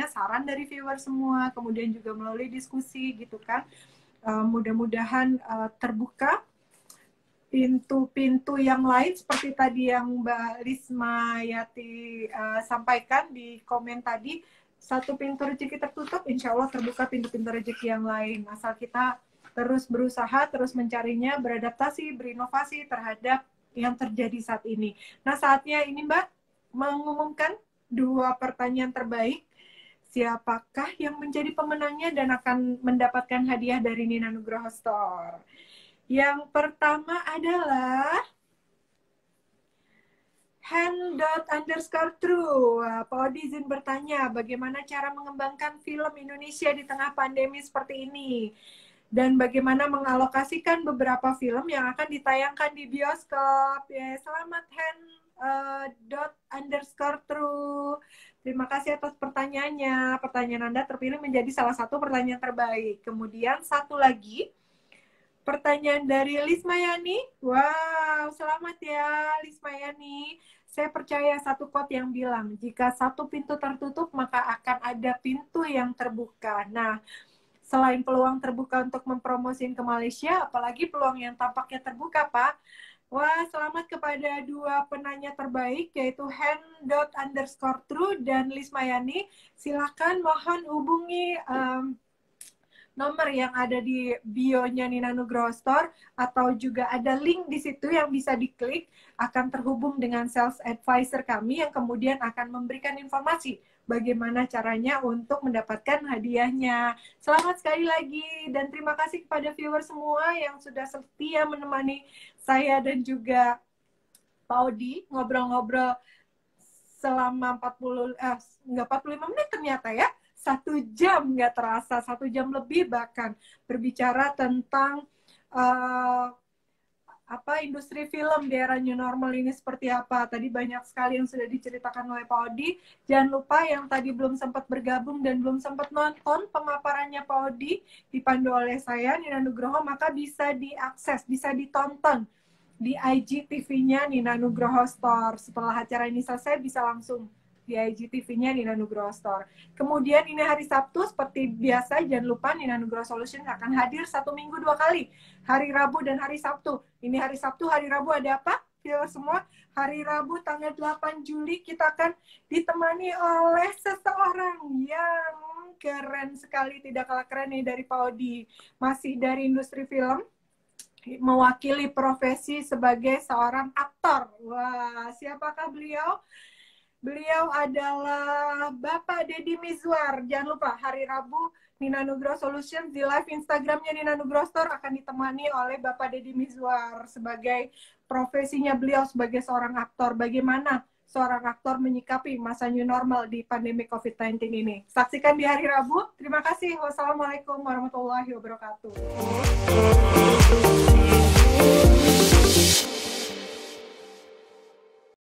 saran dari viewer semua, kemudian juga melalui diskusi gitu kan. Mudah-mudahan terbuka pintu-pintu yang lain seperti tadi yang Mbak Lisma Yati sampaikan di komen tadi. Satu pintu rezeki tertutup, insya Allah terbuka pintu-pintu rezeki yang lain. Asal kita terus berusaha, terus mencarinya, beradaptasi, berinovasi terhadap yang terjadi saat ini. Nah, saatnya ini Mbak mengumumkan 2 pertanyaan terbaik. Siapakah yang menjadi pemenangnya dan akan mendapatkan hadiah dari Nina Nugroho Store? Yang pertama adalah hand._true. Pak Odi izin bertanya, bagaimana cara mengembangkan film Indonesia di tengah pandemi seperti ini? Dan bagaimana mengalokasikan beberapa film yang akan ditayangkan di bioskop? Ya, selamat hand._true. Terima kasih atas pertanyaannya. Pertanyaan Anda terpilih menjadi salah satu pertanyaan terbaik. Kemudian satu lagi, pertanyaan dari Lismayani. Wow, selamat ya Lismayani. Saya percaya satu quote yang bilang, jika satu pintu tertutup, maka akan ada pintu yang terbuka. Nah, selain peluang terbuka untuk mempromosiin ke Malaysia, apalagi peluang yang tampaknya terbuka, Pak. Wah, selamat kepada 2 penanya terbaik, yaitu hand._true dan Lismayani. Silakan mohon hubungi nomor yang ada di bio-nya Nina Nugroho Store, atau juga ada link di situ yang bisa diklik, akan terhubung dengan sales advisor kami yang kemudian akan memberikan informasi bagaimana caranya untuk mendapatkan hadiahnya. Selamat sekali lagi dan terima kasih kepada viewer semua yang sudah setia menemani saya dan juga Pak Odi ngobrol-ngobrol selama 45 menit ternyata ya. 1 jam nggak terasa, 1 jam lebih bahkan berbicara tentang industri film di era new normal ini seperti apa. Tadi banyak sekali yang sudah diceritakan oleh Pak Odi. Jangan lupa yang tadi belum sempat bergabung dan belum sempat nonton pemaparannya Pak Odi dipandu oleh saya Nina Nugroho, maka bisa diakses, bisa ditonton di IGTV-nya Nina Nugroho Store. Setelah acara ini selesai bisa langsung di IGTV-nya Nina Nugroho Store. Kemudian ini hari Sabtu, seperti biasa, jangan lupa Nina Nugroho Solution akan hadir 1 minggu 2 kali. Hari Rabu dan hari Sabtu. Ini hari Sabtu, hari Rabu ada apa? Viewer semua, hari Rabu tanggal 8 Juli kita akan ditemani oleh seseorang yang keren sekali, tidak kalah keren nih dari Pak Odi. Masih dari industri film, mewakili profesi sebagai seorang aktor. Wah, siapakah beliau? Beliau adalah Bapak Deddy Mizwar. Jangan lupa hari Rabu Nina Nugroho Solutions di live Instagramnya Nina Nugroho Store akan ditemani oleh Bapak Deddy Mizwar sebagai profesinya beliau sebagai seorang aktor. Bagaimana seorang aktor menyikapi masa new normal di pandemi COVID-19 ini? Saksikan di hari Rabu. Terima kasih. Wassalamualaikum warahmatullahi wabarakatuh.